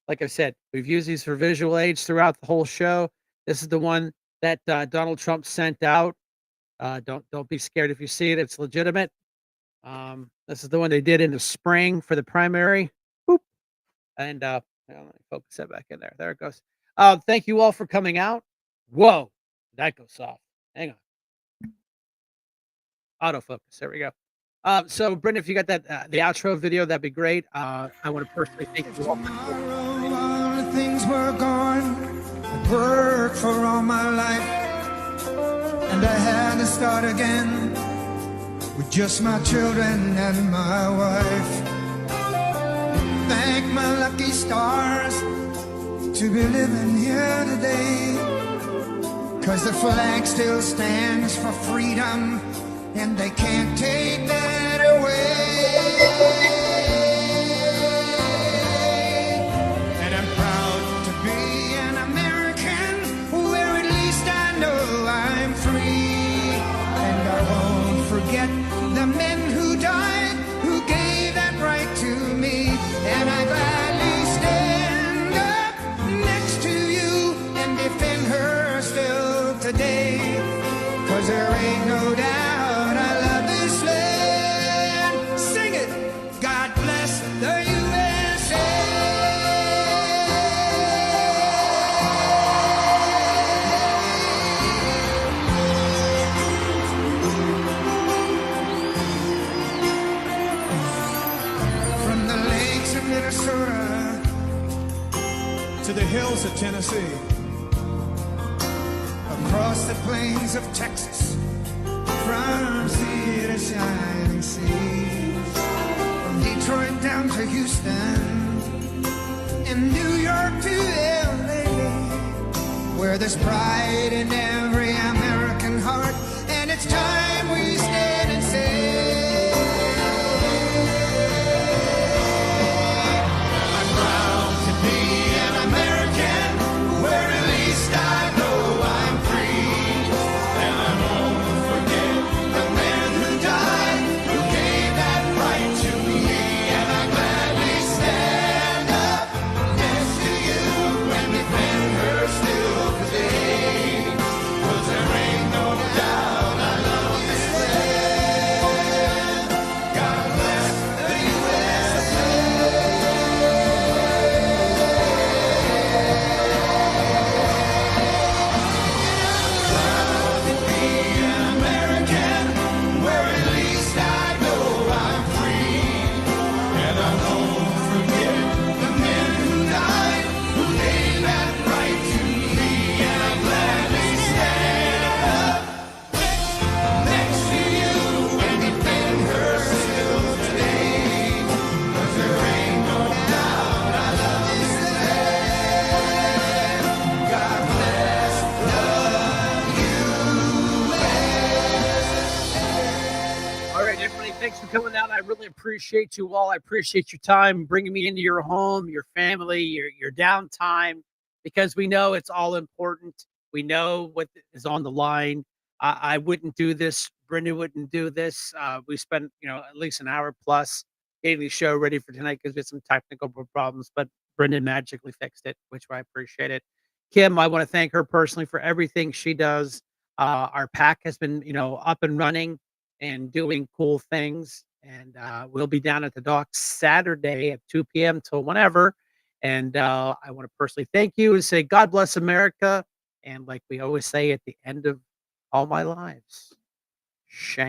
S3: Like I said, we've used these for visual aids throughout the whole show. This is the one that Donald Trump sent out. Don't be scared if you see it. It's legitimate. This is the one they did in the spring for the primary. Boop. And let me focus that back in there. There it goes. Thank you all for coming out. Whoa, that goes soft. Hang on. Autofocus. There we go. So, Brenda, if you got that the outro video, that'd be great. I want to personally thank you all.
S8: All the things were gone. I worked for all my life, and I had to start again with just my children and my wife. Thank my lucky stars to be living here today, 'cause the flag still stands for freedom, and they can't take that away. And I'm proud to be an American, where at least I know I'm free. And I won't forget the men who died, who gave that right to me. And I gladly stand up next to you and defend her still today, 'cause there ain't no doubt to the hills of Tennessee, across the plains of Texas, from sea to shining sea, from Detroit down to Houston, and New York to LA, where there's pride in every American heart, and it's time we stand and say, still today, 'cause there ain't no doubt I love this land.
S3: thanks for coming out. I really appreciate you all. I appreciate your time bringing me into your home, your family, your downtime, because we know it's all important. We know what is on the line. I wouldn't do this. Brenda wouldn't do this. We spent, at least an hour plus getting the show ready for tonight because we had some technical problems, but Brendan magically fixed it, which I appreciate it. Kim, I want to thank her personally for everything she does. Our pack has been, up and running and doing cool things. And we'll be down at the dock Saturday at 2 p.m. till whenever. And I want to personally thank you and say, God bless America. And like we always say at the end of all my lives, Shank.